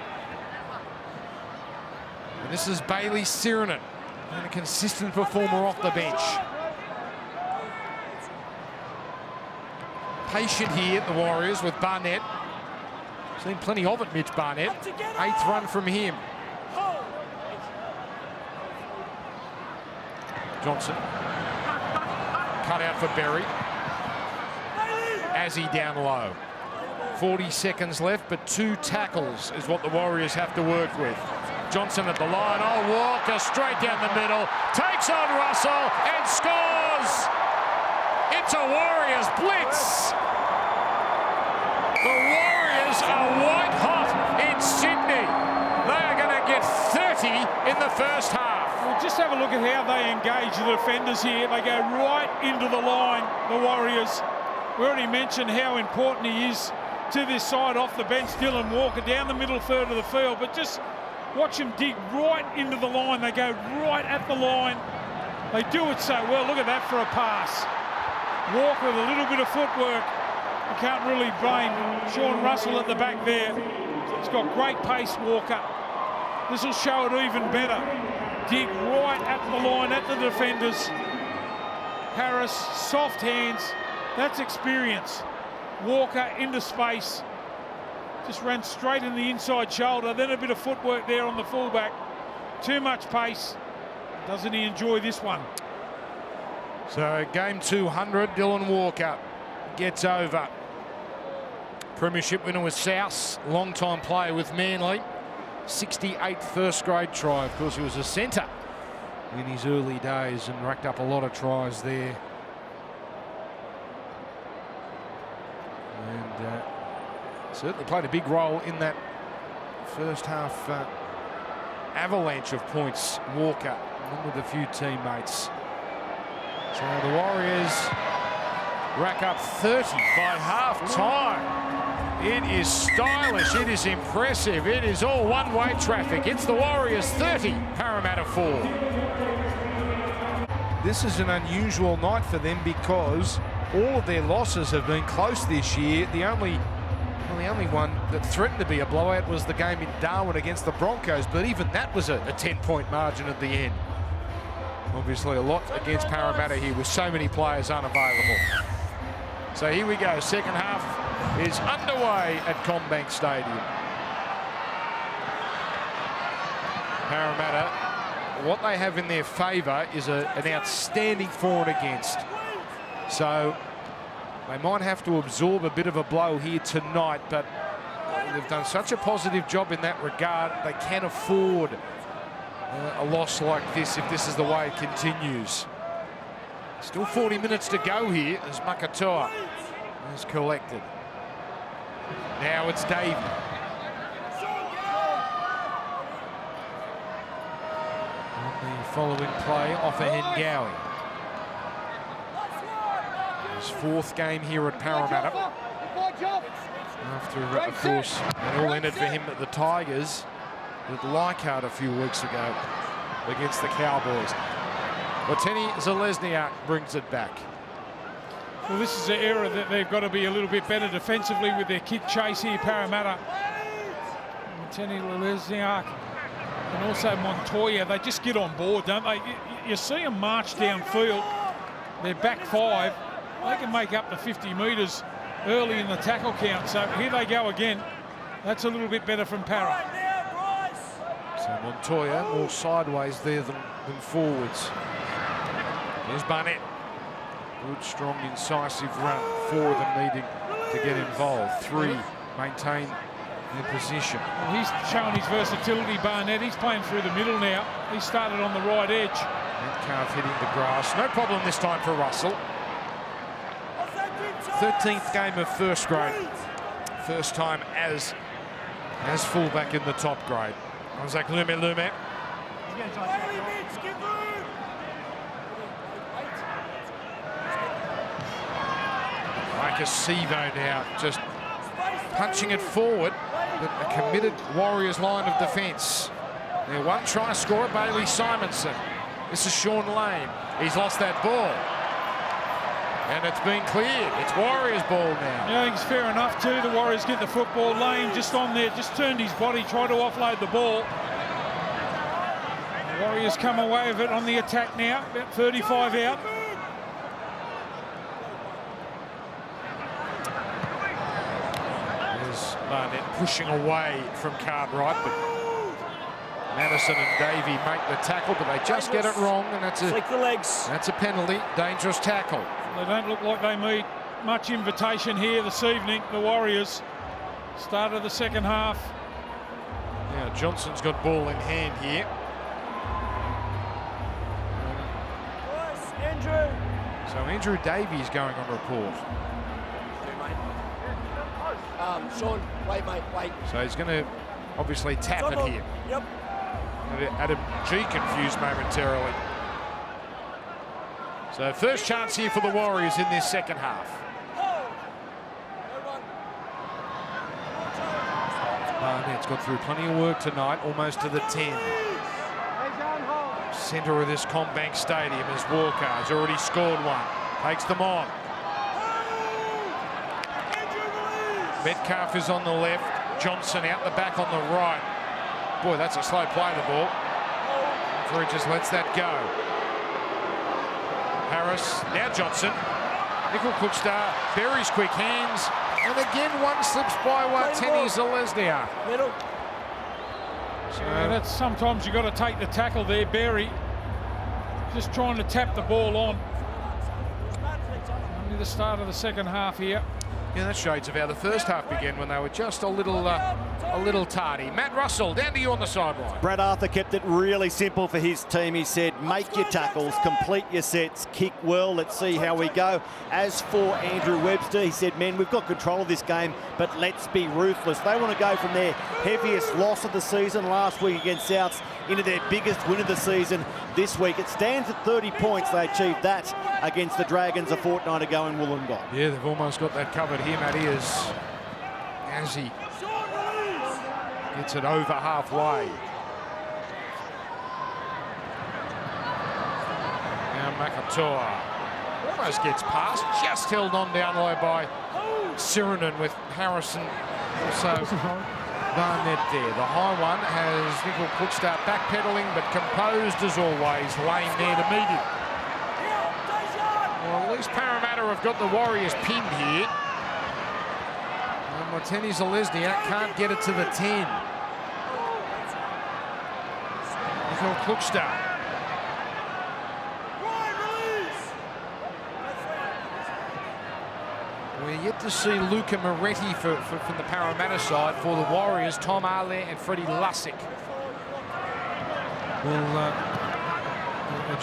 And this is Bailey Sirenen, and a consistent performer off the bench. Patient here, the Warriors, with Barnett. Seen plenty of it, Mitch Barnett. 8th run from him. Johnson. Cut out for Berry. Azzy down low. 40 seconds left, but 2 tackles is what the Warriors have to work with. Johnson at the line. Oh, Walker straight down the middle. Takes on Russell and scores! It's a Warriors blitz! The Warriors are white hot in Sydney. They are going to get 30 in the first half. Well, just have a look at how they engage the defenders here. They go right into the line, the Warriors. We already mentioned how important he is to this side off the bench, Dylan Walker, down the middle third of the field. But just watch him dig right into the line. They go right at the line. They do it so well. Look at that for a pass. Walker with a little bit of footwork. You can't really blame Sean Russell at the back there. He's got great pace, Walker. This will show it even better. Dig right at the line, at the defenders. Harris, soft hands. That's experience. Walker into space. Just ran straight in the inside shoulder. Then a bit of footwork there on the fullback. Too much pace. Doesn't he enjoy this one? So game 200, Dylan Walker gets over. Premiership winner with South, long-time player with Manly. 68th first grade try. Of course, he was a centre in his early days and racked up a lot of tries there. And certainly played a big role in that first half avalanche of points, Walker, along with a few teammates. So the Warriors rack up 30 by half-time. It is stylish, it is impressive, it is all one-way traffic. It's the Warriors 30, Parramatta 4. This is an unusual night for them because all of their losses have been close this year. The only one that threatened to be a blowout was the game in Darwin against the Broncos, but even that was a 10-point margin at the end. Obviously a lot against Parramatta here with so many players unavailable. So here we go, second half is underway at CommBank Stadium. Parramatta, what they have in their favour is an outstanding for and against. So they might have to absorb a bit of a blow here tonight, but they've done such a positive job in that regard. They can afford a loss like this if this is the way it continues. Still 40 minutes to go here as Makatoa is collected. Now it's Davey. On the following play, off a Hengawi. His fourth game here at Parramatta. After, of course, it all ended for him at the Tigers with Leichhardt a few weeks ago against the Cowboys. Wateni Zalesniak brings it back. Well, this is an area that they've got to be a little bit better defensively with their kick chase here, Parramatta. Wateni Zalesniak and also Montoya, they just get on board, don't they? You see them march downfield. They're back five. They can make up to 50 metres early in the tackle count. So here they go again. That's a little bit better from Parra. So Montoya more sideways there than forwards. Here's Barnett. Good, strong, incisive run. Four of them needing to get involved. Three maintain their position. Well, he's showing his versatility, Barnett. He's playing through the middle now. He started on the right edge. Metcalf hitting the grass. No problem this time for Russell. 13th game of first grade. First time as fullback in the top grade. Isaac Lume. Like a Sevo now, just punching it forward. A committed Warriors line of defence. Their one try scorer, Bailey Simonson. This is Sean Lane. He's lost that ball. And it's been cleared. It's Warriors ball now. Yeah, I think it's fair enough too. The Warriors get the football. Lane just on there, just turned his body, tried to offload the ball. The Warriors come away with it on the attack now. About 35 out. There's Barnett pushing away from Cartwright, but Madison and Davey make the tackle, but they just get it wrong, and that's a penalty. Dangerous tackle. They don't look like they need much invitation here this evening, the Warriors. Start of the second half. Now Johnson's got ball in hand here. So Andrew Davies going on report. Sean, wait, mate, wait. So he's going to obviously tap it here. Yep. Adam G confused momentarily. So first chance here for the Warriors in this second half. Barnett's got through plenty of work tonight, almost to the 10. Centre of this CommBank Stadium is Walker. Has already scored one. Takes them on. Metcalf is on the left. Johnson out the back on the right. Boy, that's a slow play, the ball. Referee just lets that go. Harris, now Johnson. Nickel Cookstar, buries quick hands. And again, one slips by Wateni Zelezniak. Middle. So that's sometimes you've got to take the tackle there, Berry. Just trying to tap the ball on. Only the start of the second half here. Yeah, that shades of how the first half began when they were just a little tardy. Matt Russell, down to you on the sideline. Brad Arthur kept it really simple for his team. He said, make your tackles, complete your sets, kick well, let's see how we go. As for Andrew Webster, he said, men, we've got control of this game, but let's be ruthless. They want to go from their heaviest loss of the season last week against Souths into their biggest win of the season this week. It stands at 30 points. They achieved that against the Dragons a fortnight ago in Wollongong. Yeah, they've almost got that covered here, Matty, as he gets it over halfway. Now McIntyre almost gets past, just held on down low by Sirinen with Harrison also Barnett there. The high one has Nickel Cookstar backpedaling, but composed as always, Lane there to meet him. Well, at least Parramatta have got the Warriors pinned here. And Wateni Zelezniak can't get it to the 10. Nickel Cookstar. We're yet to see Luca Moretti from the Parramatta side. For the Warriors, Tom Ale and Freddie Lussick are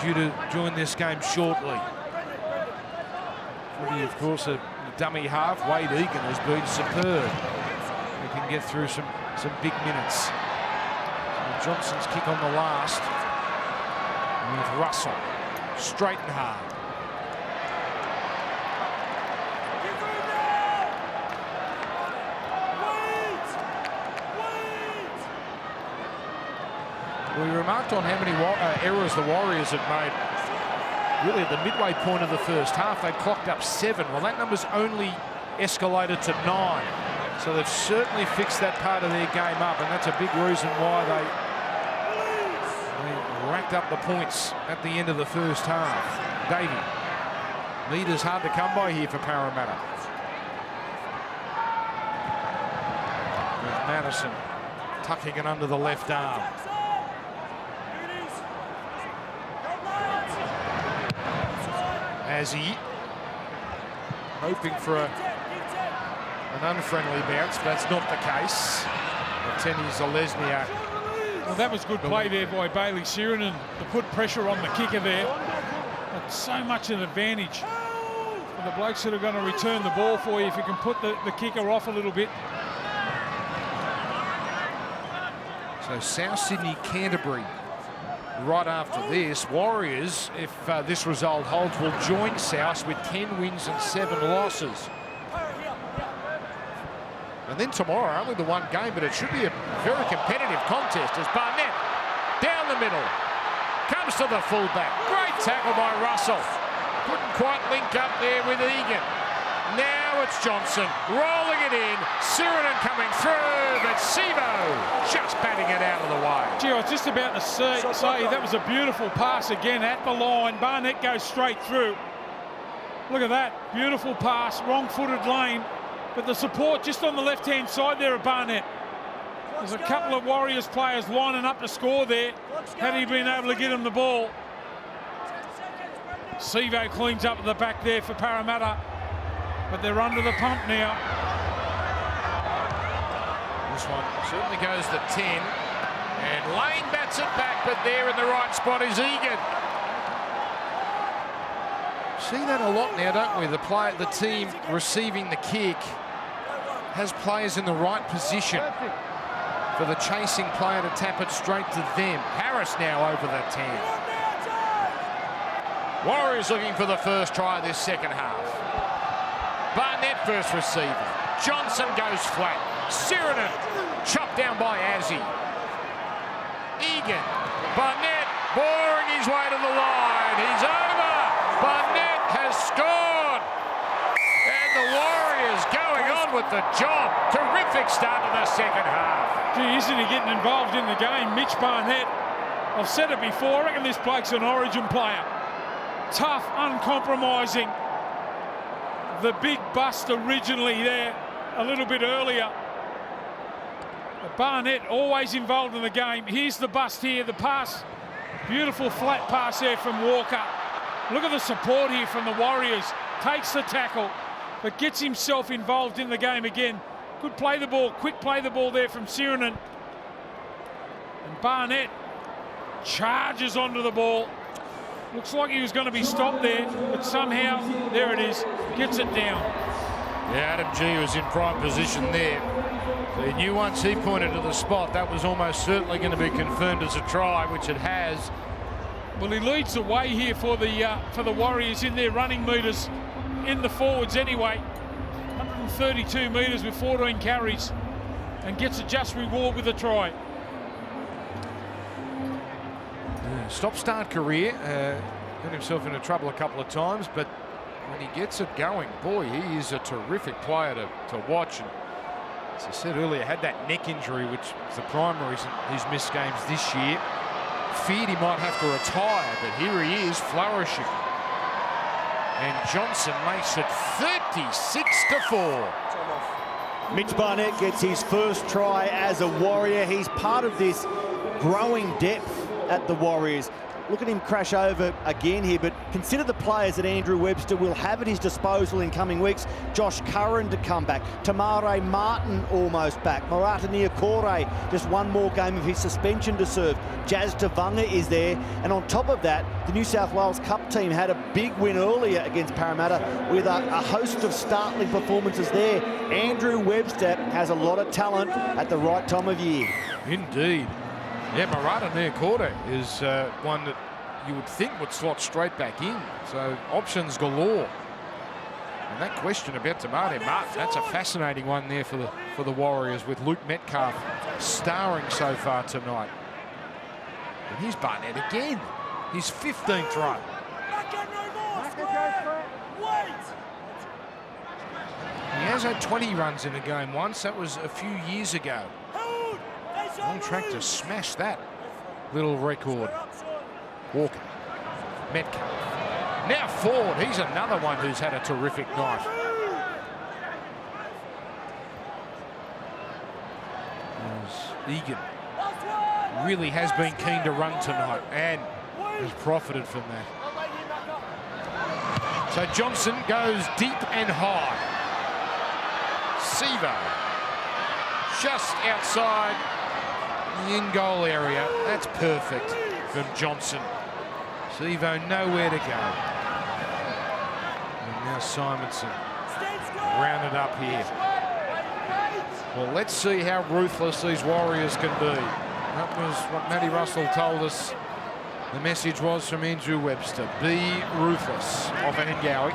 due to join this game shortly. Freddie, of course, a dummy half. Wade Egan has been superb. He can get through some big minutes. And Johnson's kick on the last with Russell. Straight and hard. We remarked on how many errors the Warriors had made. Really, at the midway point of the first half, they clocked up 7. Well, that number's only escalated to 9. So they've certainly fixed that part of their game up, and that's a big reason why they racked up the points at the end of the first half. Davey, leaders hard to come by here for Parramatta. With Madison tucking it under the left arm. Azzy hoping for an unfriendly bounce, but that's not the case. Wateni Zelezniak. Well, that was good play there by Bailey Sirinen to put pressure on the kicker there. That's so much an advantage for the blokes that are going to return the ball for you if you can put the kicker off a little bit. So South Sydney, Canterbury. Right after this, Warriors, if this result holds, will join South with 10 wins and 7 losses. And then tomorrow, only the one game, but it should be a very competitive contest as Barnett down the middle, comes to the fullback. Great tackle by Russell. Couldn't quite link up there with Egan. Now it's Johnson rolling it in. Sirinen coming through, but Sivo just batting it out of the way. Gee, I was just about to say that was a beautiful pass again at the line. Barnett goes straight through. Look at that, beautiful pass, wrong-footed lane, but the support just on the left-hand side there of Barnett. There's a couple of Warriors players lining up to score there. Had he been able to get him the ball. Sivo cleans up at the back there for Parramatta. But they're under the pump now. This one certainly goes to 10. And Lane bats it back, but there in the right spot is Egan. See that a lot now, don't we? The team receiving the kick has players in the right position for the chasing player to tap it straight to them. Harris now over the 10. Warriors looking for the first try of this second half. Barnett first receiver. Johnson goes flat. Sirenen chopped down by Azzy. Egan. Barnett boring his way to the line. He's over. Barnett has scored. And the Warriors going on with the job. Terrific start to the second half. Gee, isn't he getting involved in the game? Mitch Barnett, I've said it before, I reckon this bloke's an Origin player. Tough, uncompromising. The big bust originally there, a little bit earlier. But Barnett always involved in the game. Here's the bust here, the pass. Beautiful flat pass there from Walker. Look at the support here from the Warriors. Takes the tackle, but gets himself involved in the game again. Good play the ball, quick play the ball there from Sirenen. And Barnett charges onto the ball. Looks like he was going to be stopped there, but somehow, there it is, gets it down. Yeah, Adam G was in prime position there. He knew once he pointed to the spot, that was almost certainly going to be confirmed as a try, which it has. Well, he leads the way here for the Warriors in their running metres in the forwards anyway. 132 metres with 14 carries and gets a just reward with a try. Stop-start career, got himself into trouble a couple of times, but when he gets it going, boy, he is a terrific player to watch. And as I said earlier, had that neck injury, which was the prime reason he's missed games this year. Feared he might have to retire, but here he is flourishing. And Johnson makes it 36-4. Mitch Barnett gets his first try as a Warrior. He's part of this growing depth at the Warriors. Look at him crash over again here, but consider the players that Andrew Webster will have at his disposal in coming weeks. Josh Curran to come back. Tamare Martin almost back. Marata Niokore, just one more game of his suspension to serve. Jazz Tavanga is there. And on top of that, the New South Wales Cup team had a big win earlier against Parramatta with a host of startling performances there. Andrew Webster has a lot of talent at the right time of year. Indeed. Yeah, Marata Niokore is one that you would think would slot straight back in. So options galore. And that question about Tamare Martin, that's a fascinating one there for the Warriors, with Luke Metcalf starring so far tonight. And here's Barnett again. His 15th run. He has had 20 runs in a game once. That was a few years ago. On track to smash that little record. Walker. Metcalf. Now Ford. He's another one who's had a terrific night. Egan really has been keen to run tonight and has profited from that. So Johnson goes deep and high. Sevo just outside the in-goal area. That's perfect from Johnson. Sevo nowhere to go. And now Simonson rounded up here. Well, let's see how ruthless these Warriors can be. That was what Matty Russell told us the message was from Andrew Webster. Be ruthless. Off and Gowie.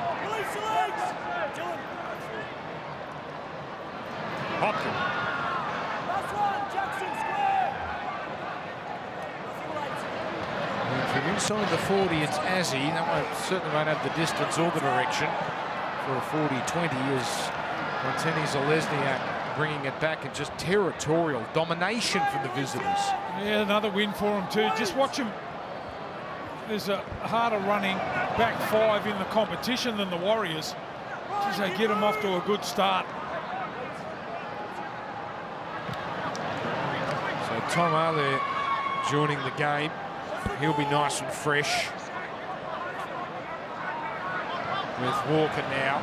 Hopkins. And from inside the 40, it's Azzy. That certainly won't have the distance or the direction for a 40-20 as Monteni Zalesniak bringing it back, and just territorial domination from the visitors. Yeah, another win for them too. Just watch them. There's a harder running back five in the competition than the Warriors. Just they get them off to a good start. So Tom Ale joining the game. He'll be nice and fresh. With Walker now.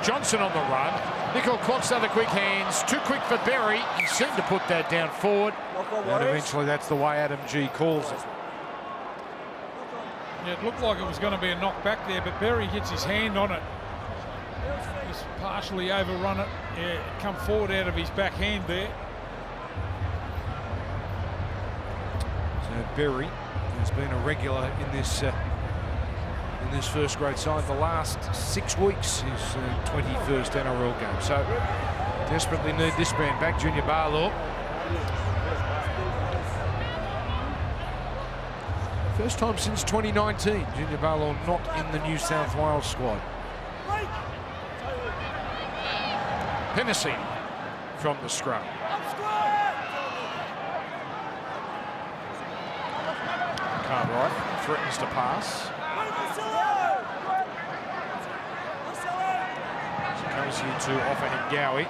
Johnson on the run. Nickel clocks other quick hands. Too quick for Berry. He seemed to put that down forward. And eventually that's the way Adam G calls it. Yeah, it looked like it was going to be a knock back there, but Berry hits his hand on it. Just partially overrun it. Yeah, come forward out of his backhand there. So Berry has been a regular in this first grade side the last 6 weeks, his 21st NRL game. So desperately need this man back, Junior Barlaw. First time since 2019, Junior Barlaw not in the New South Wales squad. Hennessy from the scrum. Cartwright threatens to pass. She comes here to offer Hengawi.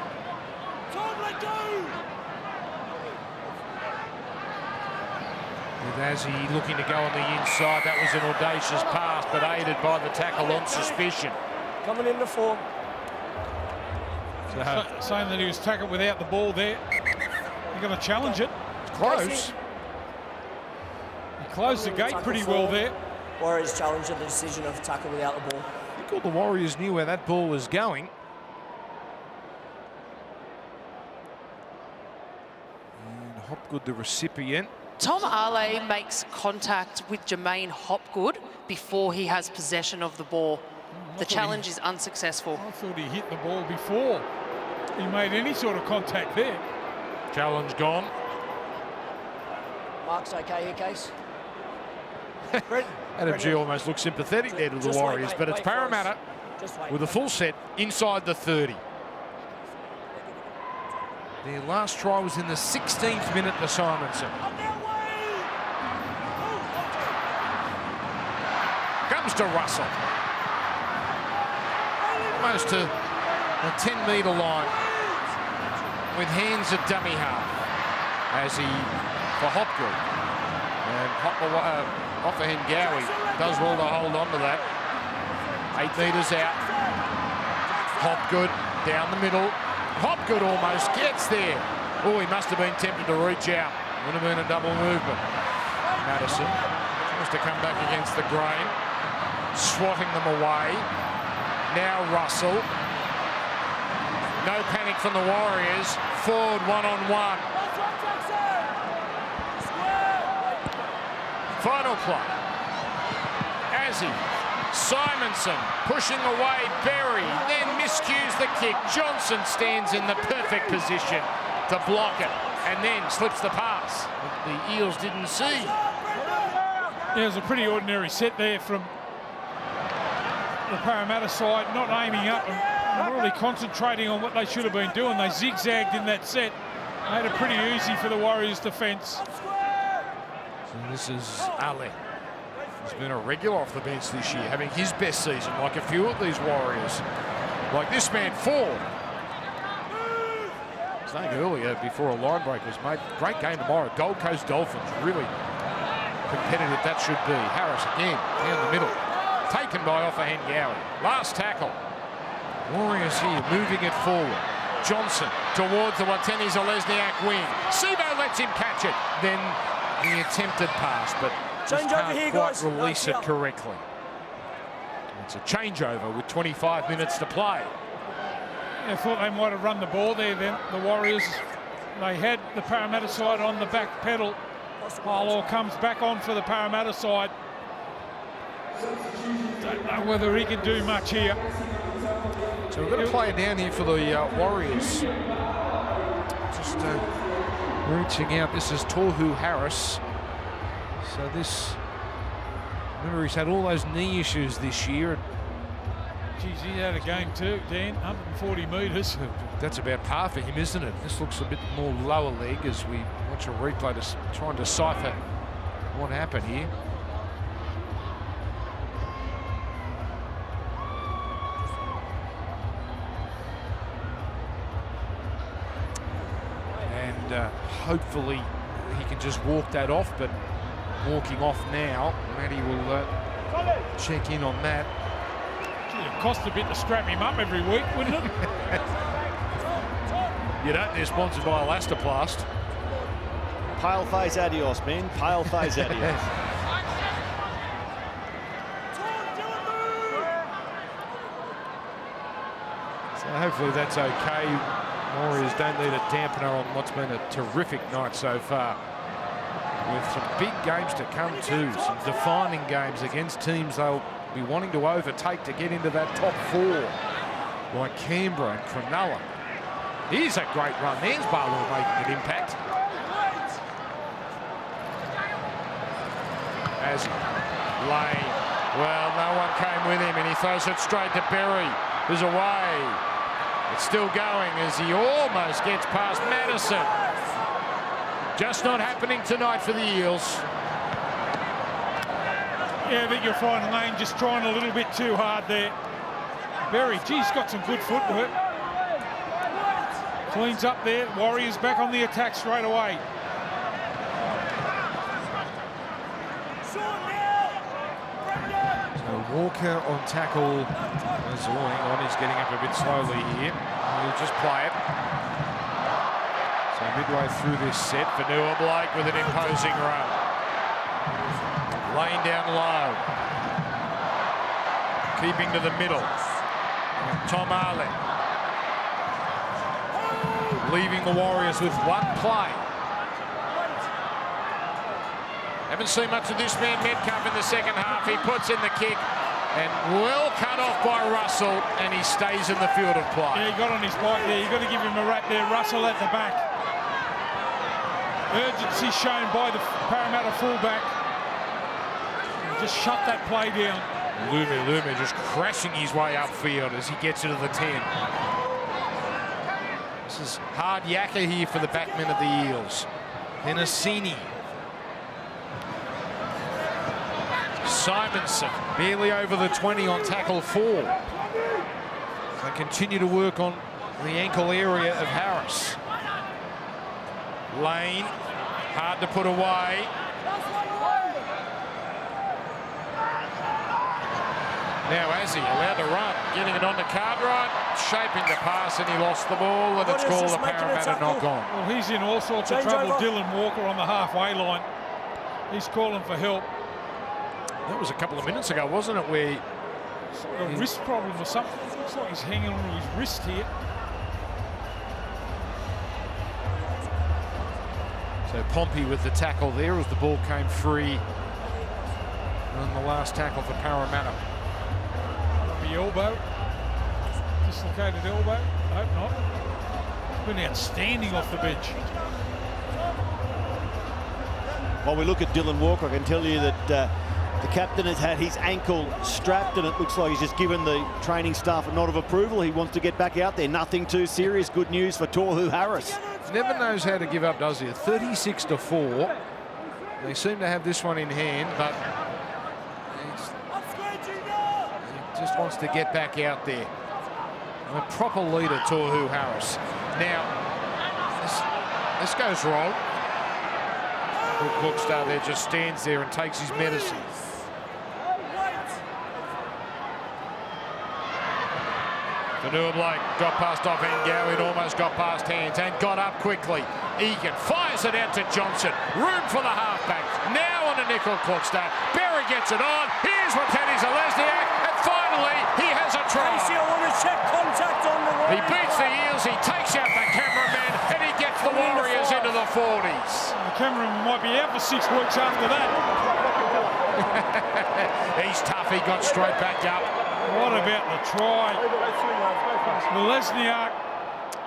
With Azzy looking to go on the inside. That was an audacious pass, but aided by the tackle on suspicion. Coming in the 4. Saying that he was tackled without the ball there. You're going to challenge it. It's close. He closed the gate pretty well there. Warriors challenged the decision of tackle without the ball. I think all the Warriors knew where that ball was going. And Hopgood, the recipient. Tom Ale makes contact with Jermaine Hopgood before he has possession of the ball. The challenge is unsuccessful. I thought he hit the ball before he made any sort of contact there. Challenge gone. Mark's okay here, Case. Adam G almost looks sympathetic there to the Warriors, but it's Parramatta with a full set inside the 30. Their last try was in the 16th minute to Simonson. Comes to Russell. Almost to the 10-metre line with hands at dummy half as he for Hopgood. And offer Hengawi does well to hold on to that. 8 metres out. Hopgood down the middle. Hopgood almost gets there. Oh, he must have been tempted to reach out. Would have been a double movement. Madison tries to come back against the grain, swatting them away. Now Russell. No panic from the Warriors. Forward one-on-one. Final play. Azzy. Simonson pushing away Berry, then miscues the kick. Johnson stands in the perfect position to block it and then slips the pass. The Eels didn't see. Yeah, it was a pretty ordinary set there from the Parramatta side, not aiming up and really concentrating on what they should have been doing. They zigzagged in that set, made it pretty easy for the Warriors defence. So this is Ale. He's been a regular off the bench this year, having his best season, like a few of these Warriors. Like this man, Ford. Saying earlier, before a line break was made, great game tomorrow. Gold Coast Dolphins, really competitive that should be. Harris again, down the middle. Taken by Offa Hengawi. Last tackle. Warriors here, moving it forward. Johnson towards the Wateni Zalesniak wing. Sebo lets him catch it. Then the attempted pass, but just can't quite release it correctly. It's a changeover with 25 minutes to play. I thought they might have run the ball there then, the Warriors. They had the Parramatta side on the back pedal. Harlaw comes back on for the Parramatta side. Don't know whether he can do much here. So we're going to play it down here for the Warriors. Just reaching out. This is Tohu Harris. So this, remember he's had all those knee issues this year. Geez, he had a game too, Dan, 140 metres. That's about par for him, isn't it? This looks a bit more lower leg as we watch a replay to try and decipher what happened here. And hopefully he can just walk that off, but walking off now, Matty will check in on that. It'd cost a bit to strap him up every week, wouldn't it? You don't, they're sponsored by Elastoplast. Pale face adios, man. Pale face adios. Hopefully that's okay. Warriors don't need a dampener on what's been a terrific night so far. With some big games to come too, some defining games against teams they'll be wanting to overtake to get into that top 4, like Canberra and Cronulla. Here's a great run. There's Barlow making an impact. As Lane, well, no one came with him, and he throws it straight to Berry, who's away. It's still going as he almost gets past Madison. Just not happening tonight for the Eels. Yeah, I think you'll find Lane just trying a little bit too hard there. Berry, geez, got some good footwork. Cleans up there. Warriors back on the attack straight away. So Walker on tackle. Hang on, he's getting up a bit slowly here. He'll just play it. So midway through this set, Vanua Blake with an imposing run. Lane down low. Keeping to the middle. Tom Arlett. Leaving the Warriors with one play. Haven't seen much of this man Metcalf in the second half. He puts in the kick and well cut off by Russell, and he stays in the field of play. Yeah, he got on his bike there. You've got to give him a rap there. Russell at the back. Urgency shown by the Parramatta fullback. Just shut that play down. Lume just crashing his way upfield as he gets into the 10. This is hard yakka here for the backmen of the Eels. Hennesini. Simonson barely over the 20 on tackle 4. They continue to work on the ankle area of Harris. Lane, hard to put away. Now Azzy allowed to run, getting it on to Cartwright, shaping the pass, and he lost the ball, and it's called a Parramatta knock on. Well, he's in all sorts of trouble. Dylan Walker on the halfway line. He's calling for help. That was a couple of minutes ago, wasn't it, where a wrist problem or something. Looks like he's hanging on his wrist here. So Pompey with the tackle there as the ball came free on the last tackle for Parramatta. The elbow, dislocated elbow. I hope not. Been outstanding off the bench. While we look at Dylan Walker, I can tell you that the captain has had his ankle strapped, and it looks like he's just given the training staff a nod of approval. He wants to get back out there. Nothing too serious. Good news for Tohu Harris. Never knows how to give up, does he? 36-4. They seem to have this one in hand, but he just wants to get back out there. A proper leader, Tohu Harris. Now, this goes wrong. Hookstar there just stands there and takes his medicine. Vanua Blake got past off Ngawi and almost got past hands and got up quickly. Egan fires it out to Johnson. Room for the halfback. Now on to Nickel Klookstad. Berry gets it on. Here's Watani Zalesniak. And finally, he has a try. Casey, I want to check contact on the right. He beats the Eels. He takes out the cameraman and he gets the Warriors into the 40s. The cameraman might be out for 6 weeks after that. He's tough. He got straight back up. What about the try? Lesniak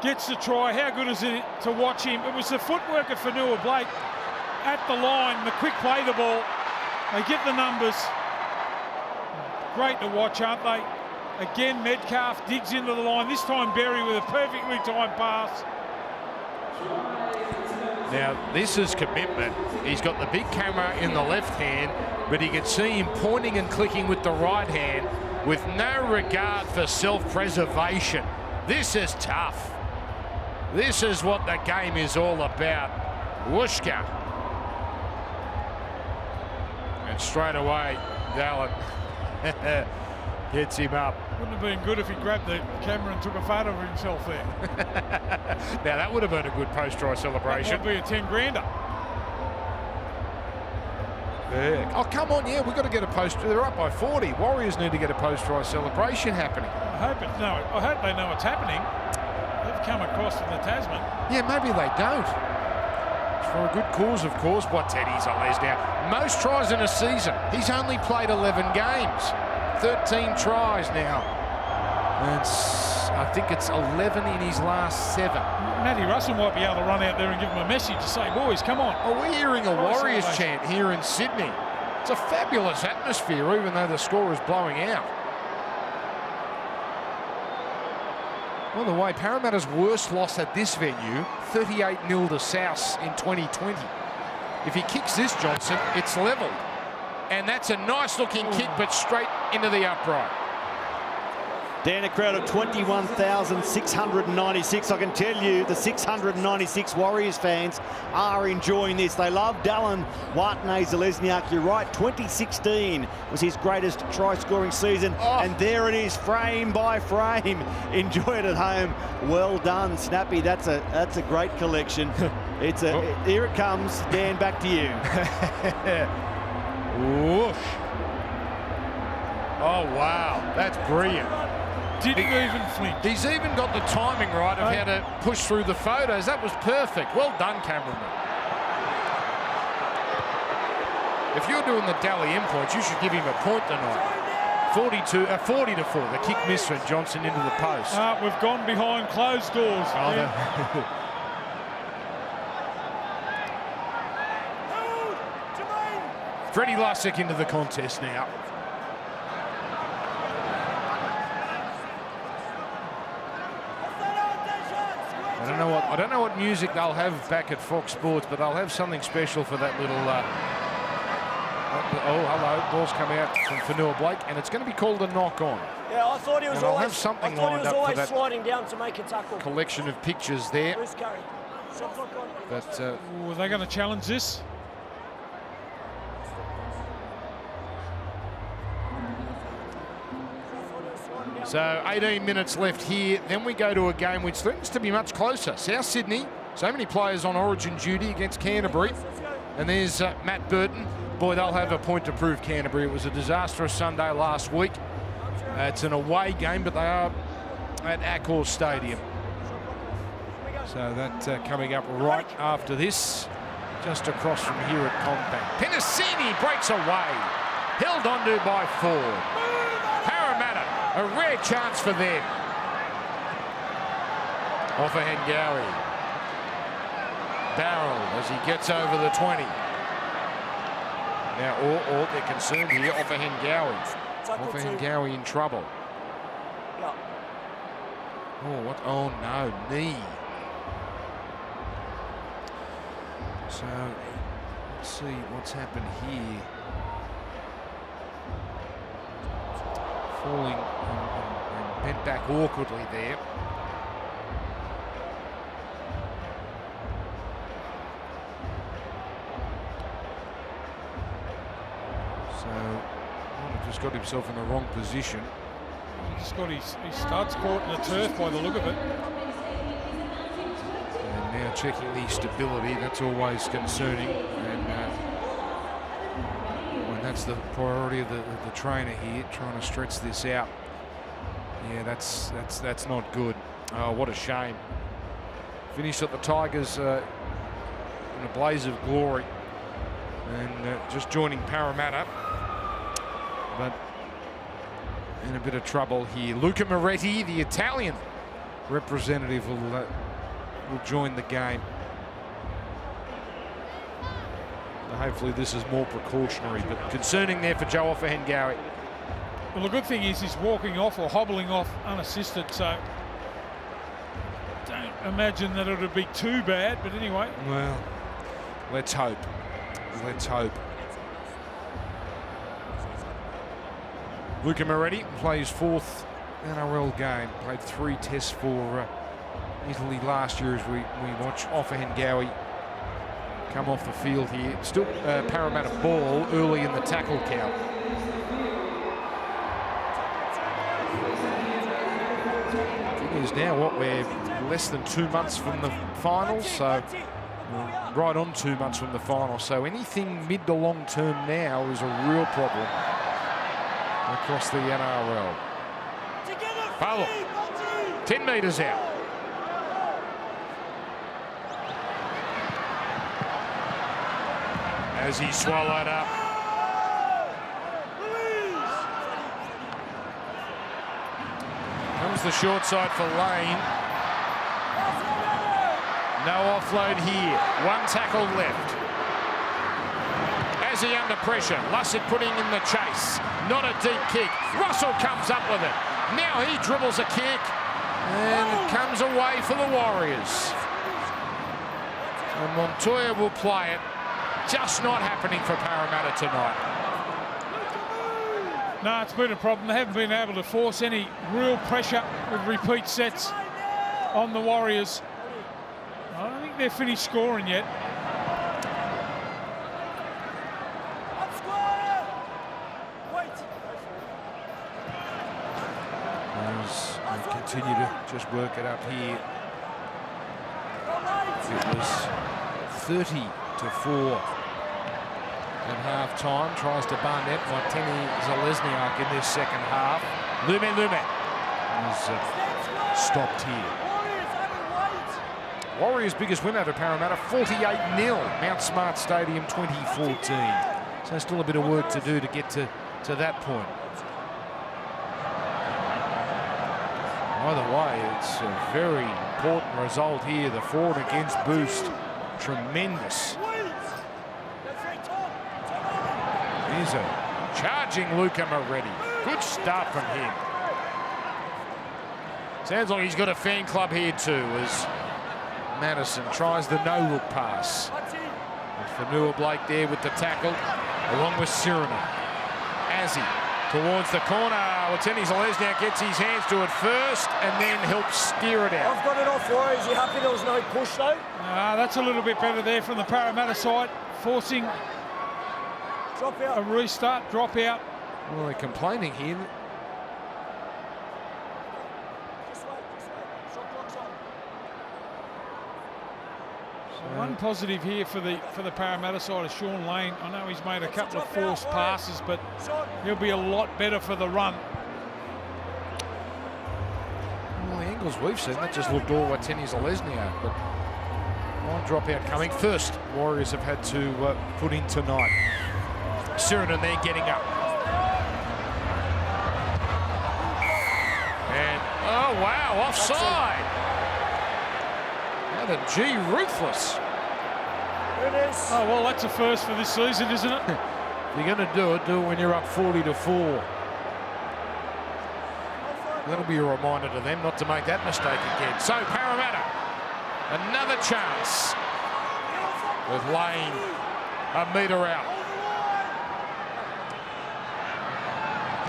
gets the try. How good is it to watch him? It was the footwork of Vanua Blake at the line, the quick play the ball. They get the numbers. Great to watch, aren't they? Again, Metcalf digs into the line. This time Berry with a perfectly timed pass. Now, this is commitment. He's got the big camera in the left hand, but he can see him pointing and clicking with the right hand with no regard for self-preservation. This is tough. This is what the game is all about. Wooshka. And straight away, Dallin gets him up. Wouldn't have been good if he grabbed the camera and took a photo of himself there. Now, that would have been a good post-try celebration. That would be a 10 grander. Yeah. Oh, come on, yeah, we've got to get a post. They're up by 40. Warriors need to get a post-try celebration happening. I hope they know it's happening. They've come across from the Tasman. Yeah, maybe they don't. It's for a good cause, of course. What, Teddy's eyes down. Most tries in a season. He's only played 11 games. 13 tries now. And I think it's 11 in his last 7. Matty Russell might be able to run out there and give him a message to say, boys, come on. Oh, we're hearing a Warriors chant here in Sydney. It's a fabulous atmosphere, even though the score is blowing out. By the way, Parramatta's worst loss at this venue, 38-0 to South in 2020. If he kicks this, Johnson, it's levelled. And that's a nice-looking kick, but straight into the upright. Dan, a crowd of 21,696. I can tell you the 696 Warriors fans are enjoying this. They love Dallin Watney-Zelezniak. You're right, 2016 was his greatest try-scoring season. Oh. And there it is, frame by frame. Enjoy it at home. Well done, Snappy. That's a great collection. Here it comes. Dan, back to you. Whoosh. Oh, wow. That's brilliant. Didn't even flinch. He's even got the timing right of how to push through the photos. That was perfect. Well done, cameraman. If you're doing the Dally M points, you should give him a point tonight. 40 to 4. The kick missed from Johnson into the post. We've gone behind closed doors. Freddie Lussick into the contest now. I don't know what music they'll have back at Fox Sports, but they'll have something special for that little. Oh, hello! Ball's come out from Fanua Blake, and it's going to be called a knock-on. Yeah, I thought he was always, something lined up for that sliding down to make a tackle. Collection of pictures there. But Are they going to challenge this? So 18 minutes left here. Then we go to a game which threatens to be much closer. South Sydney, so many players on origin duty against Canterbury. And there's Matt Burton. Boy, they'll have a point to prove Canterbury. It was a disastrous Sunday last week. It's an away game, but they are at Accor Stadium. So that coming up right after this, just across from here at Compact. Penasini breaks away. Held onto by Ford. Parramatta, a rare chance for them. Off a Hengawi. Barrel as he gets over the 20. Now, all they're concerned here, off a Hengawi. Off a Hengawi in trouble. Oh, what? Oh, no, knee. So, let's see what's happened here. Falling and bent back awkwardly there. So, just got himself in the wrong position. He's got his studs caught in the turf by the look of it. And now checking the stability, that's always concerning. And that's the priority of the trainer here, trying to stretch this out. Yeah, that's not good. Oh, what a shame. Finished at the Tigers in a blaze of glory. And just joining Parramatta. But in a bit of trouble here. Luca Moretti, the Italian representative, will join the game. Hopefully this is more precautionary, but concerning there for Joe Ofahengawi. Well, the good thing is he's walking off or hobbling off unassisted, so don't imagine that it would be too bad, but anyway. Well, let's hope. Let's hope. Luca Moretti plays fourth NRL game. Played 3 tests for Italy last year as we watch Ofahengawi come off the field here. Still Parramatta ball early in the tackle count. Thing is now we're less than 2 months from the finals, so right on too much from the final. So anything mid to long term now is a real problem across the NRL. Powell, 10 metres out. As he swallowed up. Comes the short side for Lane. No offload here. One tackle left. As he under pressure. Lussick putting in the chase. Not a deep kick. Russell comes up with it. Now he dribbles a kick. And it comes away for the Warriors. And Montoya will play it. Just not happening for Parramatta tonight. No, it's been a problem. They haven't been able to force any real pressure with repeat sets on the Warriors. I don't think they're finished scoring yet. As they continue to just work it up here. It was 30-4 at half-time. Tries to Barnett by Tenny Zalesniak in this second half. Lume is stopped here. Warriors' biggest win over Parramatta, 48-0, Mount Smart Stadium 2014. So still a bit of work to do to get to that point. Either way, it's a very important result here. The for and against boost, tremendous. Here's a charging Luca Moretti. Good start from him. Sounds like he's got a fan club here too, as Madison tries the no-look pass. Fanua Blake there with the tackle, along with Sirina. Azzy towards the corner. Tenny Zalesniak gets his hands to it first and then helps steer it out. I've got it off Warriors. You happy there was no push though? That's a little bit better there from the Parramatta side, forcing Drop out. a restart, drop out. Well, they're complaining here. One positive here for the Parramatta side is Sean Lane. I know he's made a couple of forced passes, but he'll be a lot better for the run. Well, the angles we've seen, that just looked all what Tenny Zalesniak, but one dropout coming. First, Warriors have had to put in tonight. Sirina there getting up. And, oh wow, offside. What a G, ruthless. Oh, well, that's a first for this season, isn't it? If you're going to do it when you're up 40-4. That'll be a reminder to them not to make that mistake again. So Parramatta, another chance with Lane a metre out.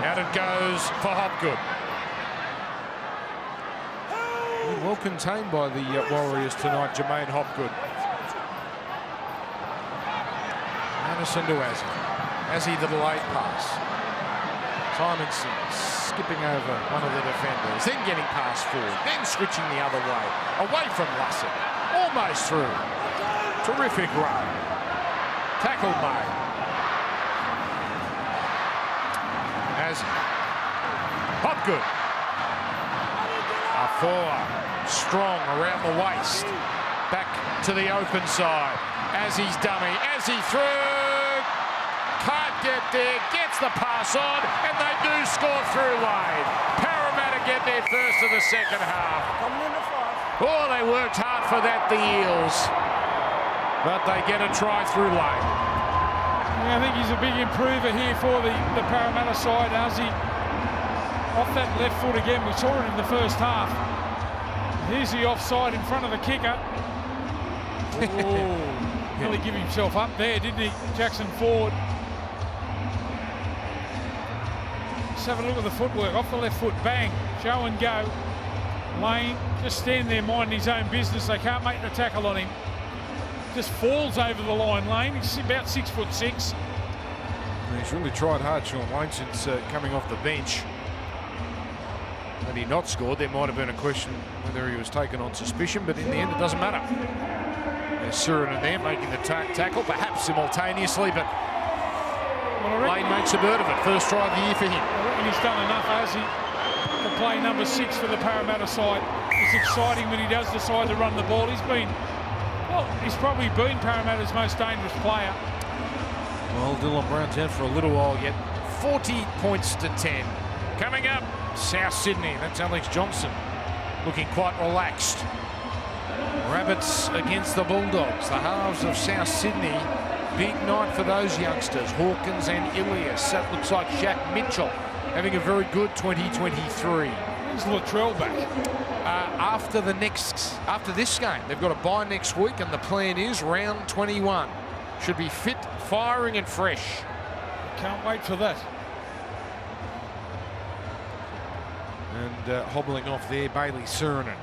Out it goes for Hopgood. Well contained by the Warriors tonight, Jermaine Hopgood. Anderson to Azzy. Azzy the delayed pass. Simonson skipping over one of the defenders, then getting past forward, then switching the other way, away from Lussick, almost through. Terrific run. Tackle made. Azzy. Hopgood. Forward, strong around the waist, back to the open side. Azzy's dummy, Azzy through, can't get there, gets the pass on, and they do score through Lane. Parramatta get their first of the second half. Oh, they worked hard for that, the Eels, but they get a try through Lane. Yeah, I think he's a big improver here for the Parramatta side. Azzy off that left foot again. We saw it in the first half. Here's the offside in front of the kicker. Oh, really give himself up there, didn't he, Jackson Ford? Let's have a look at the footwork. Off the left foot, bang, show and go. Lane just stand there minding his own business. They can't make the tackle on him. Just falls over the line, Lane. He's about 6'6". He's really tried hard, Sean Lane, since coming off the bench. Had he not scored, there might have been a question whether he was taken on suspicion, but in the end it doesn't matter. There's Surin there making the tackle, perhaps simultaneously, but Lane makes a bird of it. First try of the year for him. I reckon he's done enough, has he, to play number 6 for the Parramatta side. It's exciting when he does decide to run the ball. He's probably been Parramatta's most dangerous player. Well, Dylan Brown's out for a little while yet. 40 points to 10. Coming up, South Sydney. That's Alex Johnson looking quite relaxed. Rabbits against the Bulldogs, the halves of South Sydney. Big night for those youngsters, Hawkins and Ilias. That looks like Shaq Mitchell having a very good 2023. He's Latrell back. After this game, they've got a bye next week, and the plan is round 21. Should be fit, firing and fresh. Can't wait for that. And hobbling off there, Bailey Surin.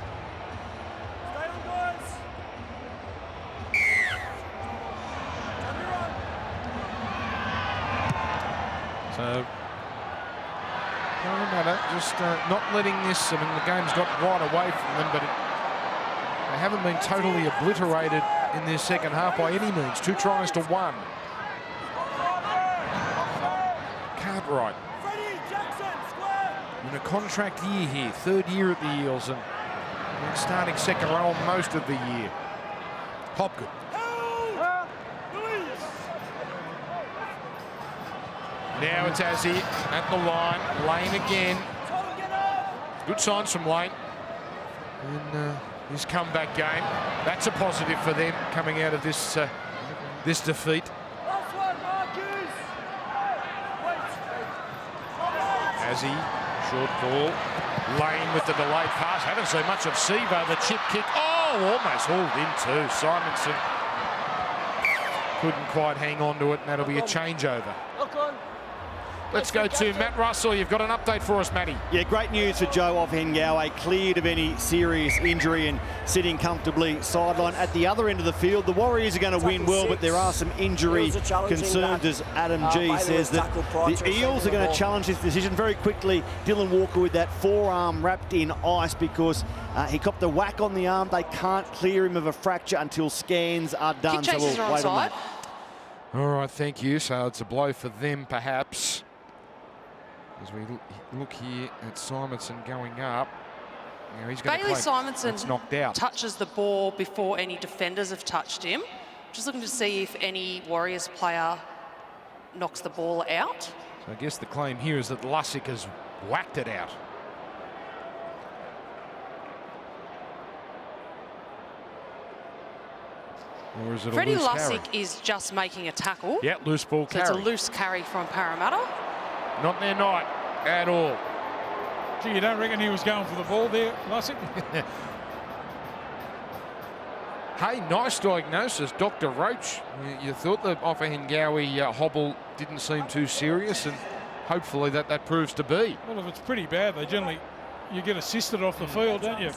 So Parramatta just not letting this. I mean, the game's got right away from them, but they haven't been totally obliterated in their second half by any means. 2 tries to 1. Cartwright in a contract year here, 3rd year at the Eels, and starting second row most of the year. Hopgood. Now it's Azzy at the line. Lane again. Good signs from Lane in his comeback game. That's a positive for them coming out of this this defeat. Azzy, short ball. Lane with the delayed pass. Haven't seen much of Sevo. The chip kick. Oh, almost hauled in too. Simonson couldn't quite hang on to it, and that'll be a changeover. Let's go to Matt Russell. You've got an update for us, Matty. Yeah, great news for Joe Ofahengaue, cleared of any serious injury and sitting comfortably sidelined at the other end of the field. The Warriors are going to win well, but there are some injury concerns, as Adam G says, that the Eels are going to challenge this decision very quickly. Dylan Walker with that forearm wrapped in ice because he copped a whack on the arm. They can't clear him of a fracture until scans are done. Kick chases are wait on that. All right, thank you. So it's a blow for them, perhaps. As we look here at Simonson going up. Now he's going to Bailey play. Simonson It's knocked out. touches the ball before any defenders have touched him. Just looking to see if any Warriors player knocks the ball out. So I guess the claim here is that Lussick has whacked it out. Or is it Freddie a loose Lussick carry? is just making a tackle. Yeah, loose ball So carry. it's a loose carry from Parramatta. Not their night at all. Gee, you don't reckon he was going for the ball there, Lussick? Hey, nice diagnosis, Dr. Roach. You thought the Ofahengaue hobble didn't seem too serious, and hopefully that proves to be. Well, if it's pretty bad, they generally, you get assisted off the field, don't you?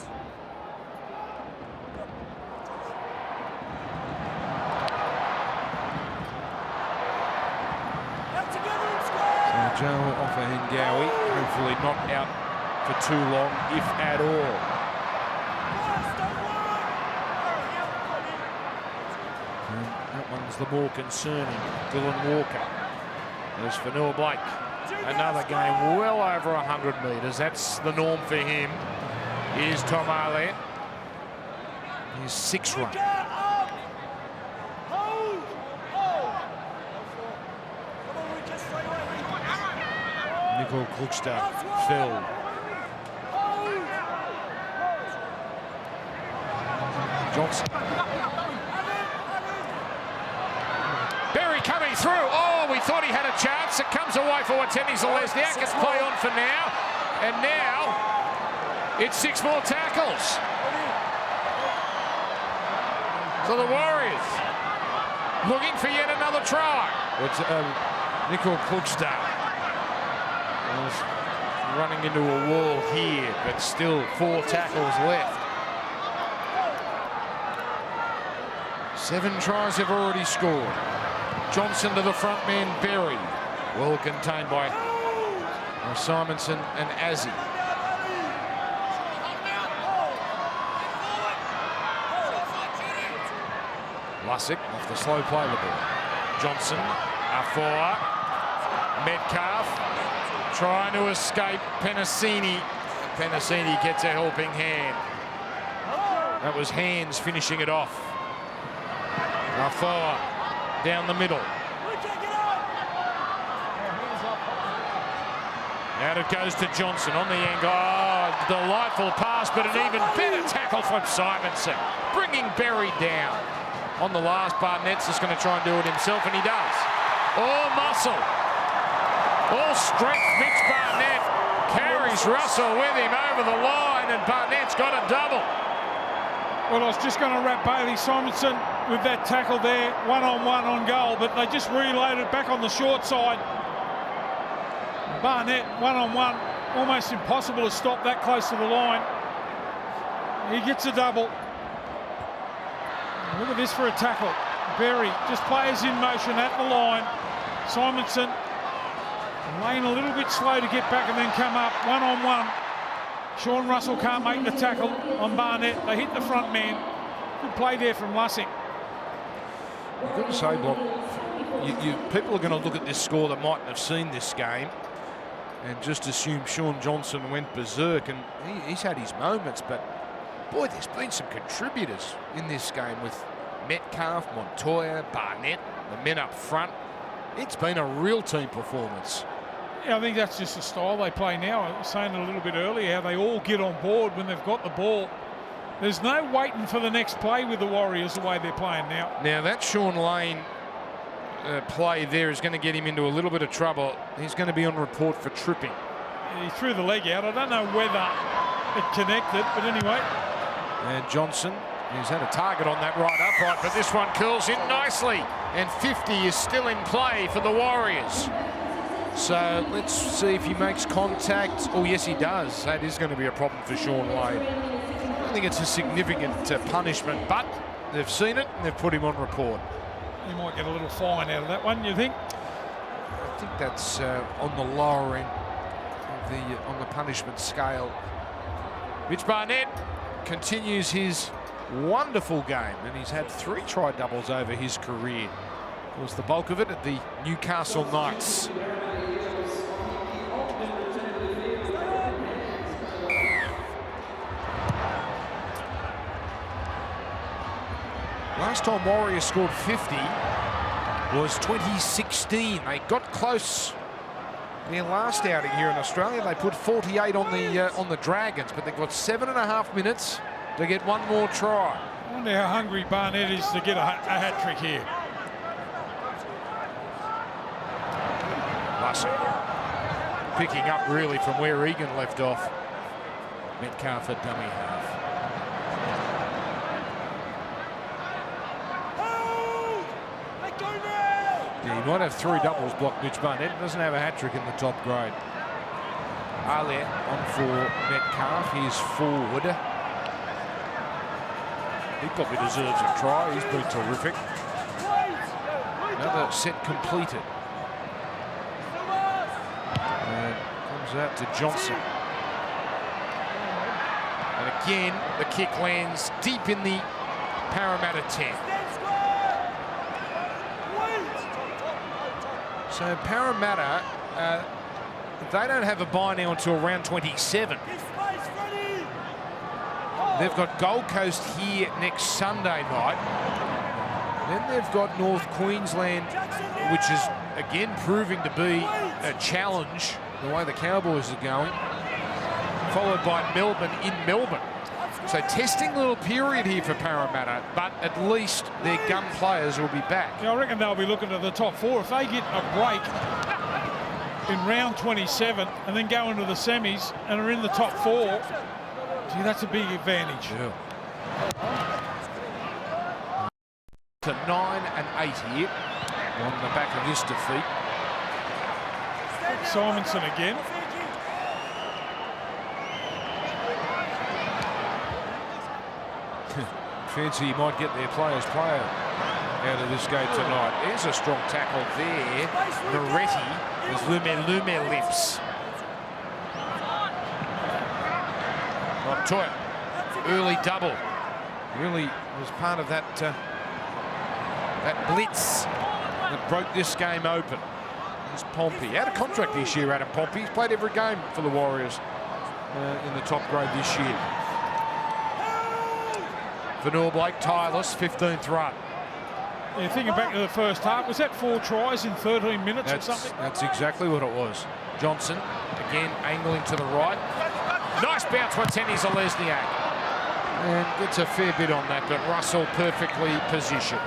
Joe Ofahengaue, hopefully not out for too long, if at all. And that one's the more concerning. Dylan Walker. There's Fanua Blake. Another game well over 100 metres. That's the norm for him. Here's Tom Arlett. His 6th run. Nicole Kluckster fell. Johnson. Berry coming through. Oh, we thought he had a chance. It comes away for Watene Zelezniak. It's play on for now. And now it's 6 more tackles. So the Warriors looking for yet another try. It's Nicole Kluckster. Running into a wall here, but still 4 tackles left. 7 tries have already scored. Johnson to the front man, Berry. Well contained by Simonson and Azzy. Lussick off the slow play the ball. Johnson, Afoa, Metcalf trying to escape Penasini. Penasini gets a helping hand. That was Hands finishing it off. Afoa down the middle. Out it goes to Johnson on the angle. Oh, delightful pass, but an even better tackle from Simonson. Bringing Berry down. On the last, Barnett's just going to try and do it himself, and he does. All muscle. All strength, Mitch Barnett carries Russell with him over the line, and Barnett's got a double. Well, I was just going to wrap Bailey Simonson with that tackle there, one-on-one on goal, but they just reloaded back on the short side. Barnett, one-on-one, almost impossible to stop that close to the line. He gets a double. Look at this for a tackle. Berry just players in motion at the line. Simonson, Lane a little bit slow to get back and then come up, one-on-one. Sean Russell can't make the tackle on Barnett. They hit the front man. Good play there from Lussick. I've got to say, Bob, people are going to look at this score that mightn't have seen this game and just assume Sean Johnson went berserk, and he's had his moments, but boy, there's been some contributors in this game with Metcalf, Montoya, Barnett, the men up front. It's been a real team performance. Yeah, I think that's just the style they play now. I was saying it a little bit earlier, how they all get on board when they've got the ball. There's no waiting for the next play with the Warriors the way they're playing now. Now that Sean Lane play there is going to get him into a little bit of trouble. He's going to be on report for tripping. He threw the leg out. I don't know whether it connected, but anyway. And Johnson, he's had a target on that right upright, but this one curls in nicely. And 50 is still in play for the Warriors. So let's see if he makes contact. Oh, yes, he does. That is going to be a problem for Sean Lane. I don't think it's a significant punishment, but they've seen it and they've put him on report. He might get a little fine out of that one, you think? I think that's on the lower end of on the punishment scale. Mitch Barnett continues his wonderful game, and he's had 3 try doubles over his career. Of course, the bulk of it at the Newcastle Knights. Last time Warriors scored 50 was 2016. They got close their last outing here in Australia. They put 48 on the Dragons, but they've got 7.5 minutes to get one more try. I wonder how hungry Barnett is to get a hat trick here. Lussick picking up really from where Egan left off. Metcalf at dummy half. Yeah, he might have 3 doubles blocked, Mitch Barnett. Doesn't have a hat-trick in the top grade. Arlett on for Metcalf. He's forward. He probably deserves a try. He's been terrific. Another set completed. And comes out to Johnson. And again, the kick lands deep in the Parramatta 10. So Parramatta, they don't have a bye now until round 27. They've got Gold Coast here next Sunday night. Then they've got North Queensland, which is again proving to be a challenge, the way the Cowboys are going, followed by Melbourne in Melbourne. So testing little period here for Parramatta, but at least their gun players will be back. Yeah, I reckon they'll be looking at the top 4. If they get a break in round 27 and then go into the semis and are in the top 4, gee, that's a big advantage. Yeah. To 9 and 8 here on the back of this defeat. Simonson again. Fancy he might get their players player out of this game tonight. There's a strong tackle there. Moretti as Lume lips. Montoya, early double. Really was part of that That blitz that broke this game open. Here's Pompey. Out of contract this year, Adam Pompey. He's played every game for the Warriors in the top grade this year. Vanilla Blake, tireless, 15th run. Yeah, thinking back to the first half, was that 4 tries in 13 minutes or something? That's exactly what it was. Johnson, again, angling to the right. Nice bounce by Tenny Zalesniak. And gets a fair bit on that, but Russell perfectly positioned.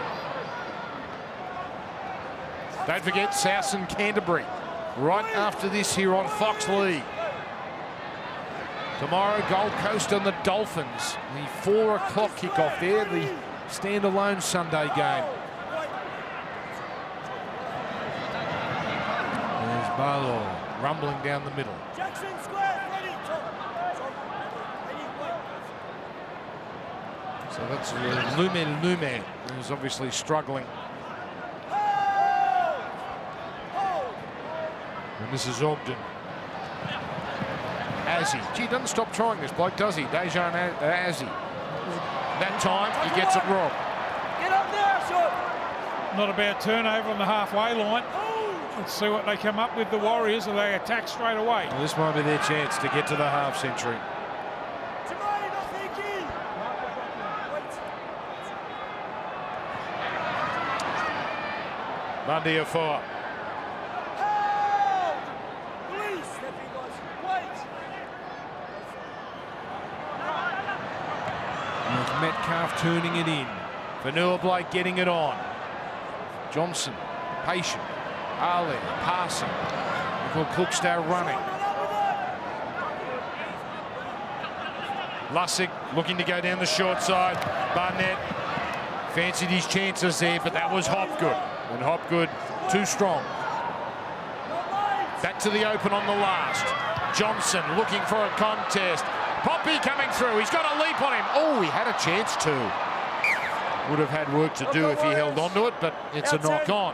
Don't forget South and Canterbury right after this here on Fox League. Tomorrow, Gold Coast and the Dolphins. The 4 o'clock kickoff there, the standalone Sunday game. There's Barlow rumbling down the middle. So that's Lume, who's obviously struggling. And this is Ogden. Azzy. Gee, doesn't stop trying this bloke, does he? Dejan Azzy. That time, he gets it wrong. Get up there, son. Not a bad turnover on the halfway line. Let's see what they come up with, the Warriors, or they attack straight away. Well, this might be their chance to get to the half century. Bundy a 4. Metcalf turning it in. Vanilla Blake getting it on. Johnson, patient. Ali passing. Michael Cookstow running. Lussick looking to go down the short side. Barnett fancied his chances there, but that was Hopgood. And Hopgood too strong. Back to the open on the last. Johnson looking for a contest. Poppy coming through. He's got a leap on him. Oh, he had a chance to. Would have had work to do if he held on to it, but it's a knock on.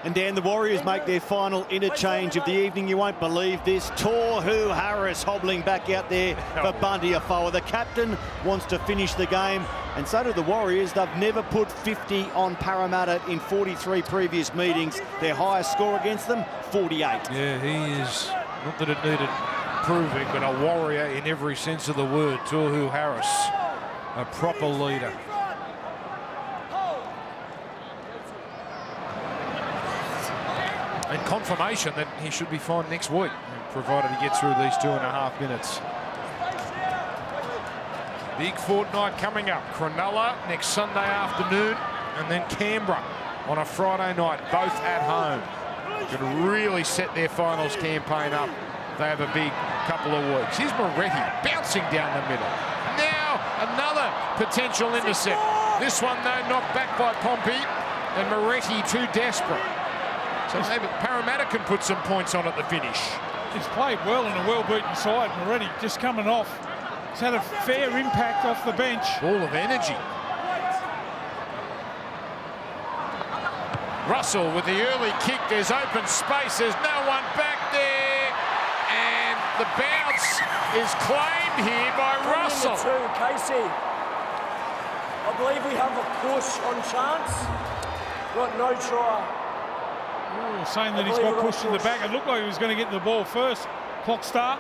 And Dan, the Warriors make their final interchange of the evening. You won't believe this. Tohu Harris hobbling back out there for Bundy Afoa. The captain wants to finish the game, and so do the Warriors. They've never put 50 on Parramatta in 43 previous meetings. Their highest score against them, 48. Yeah, he is, not that it needed proving, but a warrior in every sense of the word. Tohu Harris, a proper leader. And confirmation that he should be fine next week, provided he gets through these 2.5 minutes. Big fortnight coming up. Cronulla next Sunday afternoon, and then Canberra on a Friday night, both at home. Going to really set their finals campaign up. They have a big couple of weeks. Here's Moretti bouncing down the middle. Now another potential intercept. This one, though, knocked back by Pompey, and Moretti too desperate. So maybe Parramatta can put some points on at the finish. He's played well in a well-beaten side. Moretti just coming off. He's had a fair impact off the bench. Ball of energy. Russell with the early kick. There's open space. There's no one back there. And the bounce is claimed here by Russell. Casey. I believe we have a push on chance. Got no try. Oh, saying that he's got pushed in the back. It looked like he was going to get the ball first. Clock start.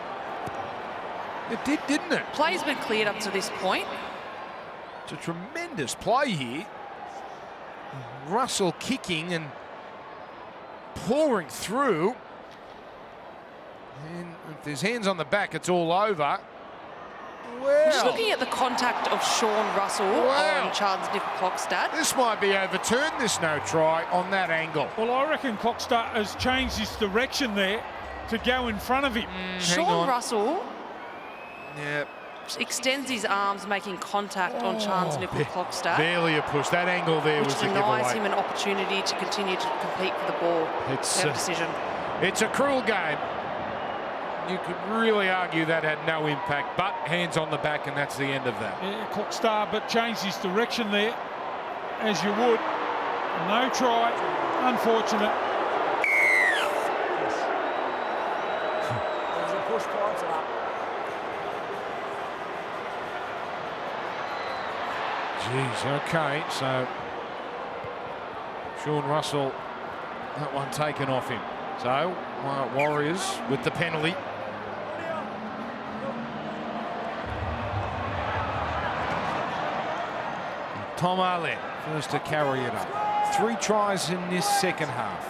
It did, didn't it? Play's been cleared up to this point. It's a tremendous play here. Russell kicking and pouring through. And if there's hands on the back, it's all over. Well, Just looking at the contact of Sean Russell on Charles Nicoll-Klokstad. This might be overturned, this no try, on that angle. Well, I reckon Klokstad has changed his direction there to go in front of him. Sean Russell Yeah. extends his arms, making contact on Charles Nicoll-Klokstad. Barely a push. That angle there was the giveaway. Which denies him an opportunity to continue to compete for the ball. It's Fair decision. It's a cruel game. You could really argue that had no impact, but hands on the back, and that's the end of that. Yeah, Klokstad, but changed his direction there, as you would. No try. Unfortunate. There's a push prior to that. Jeez, okay, so Sean Russell, that one taken off him. So, Warriors with the penalty. Tom Arlett, first to carry it up. 3 tries in this second half.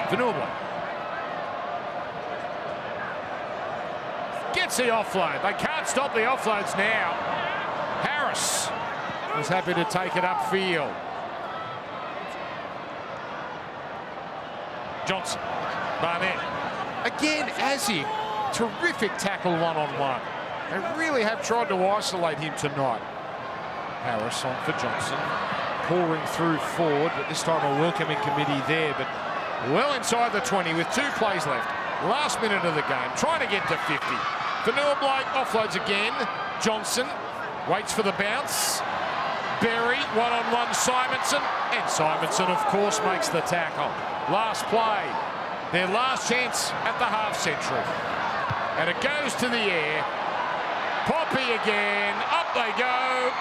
Vanilla gets the offload. They can't stop the offloads now. Harris was happy to take it upfield. Johnson, Barnett. Again, Azzy, terrific tackle one-on-one. They really have tried to isolate him tonight. Harris on for Johnson, pouring through forward, but this time a welcoming committee there, but well inside the 20 with 2 plays left. Last minute of the game, trying to get to 50. Vanilla Blake offloads again. Johnson waits for the bounce. Berry, one-on-one Simonson, and Simonson, of course, makes the tackle. Last play, their last chance at the half-century. And it goes to the air. Poppy again, up they go.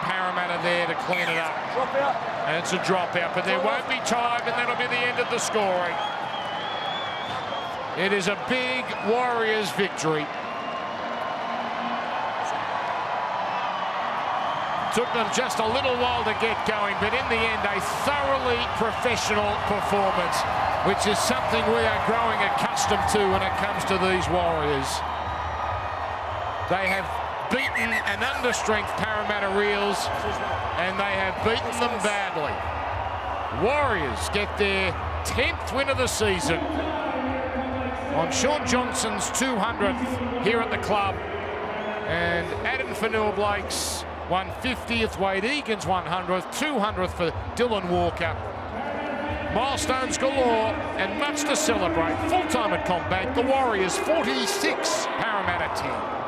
Parramatta there to clean it up. Drop out. And it's a dropout, but there won't be time, and that'll be the end of the scoring. It is a big Warriors victory. Took them just a little while to get going, but in the end, a thoroughly professional performance, which is something we are growing accustomed to when it comes to these Warriors. They have beaten an understrength Parramatta Eels, and they have beaten them badly. Warriors get their 10th win of the season on Sean Johnson's 200th here at the club, and Adam Fanua-Blake's 150th, Wade Egan's 100th, 200th for Dylan Walker. Milestones galore and much to celebrate. Full time at Combank, the Warriors 46, Parramatta 10.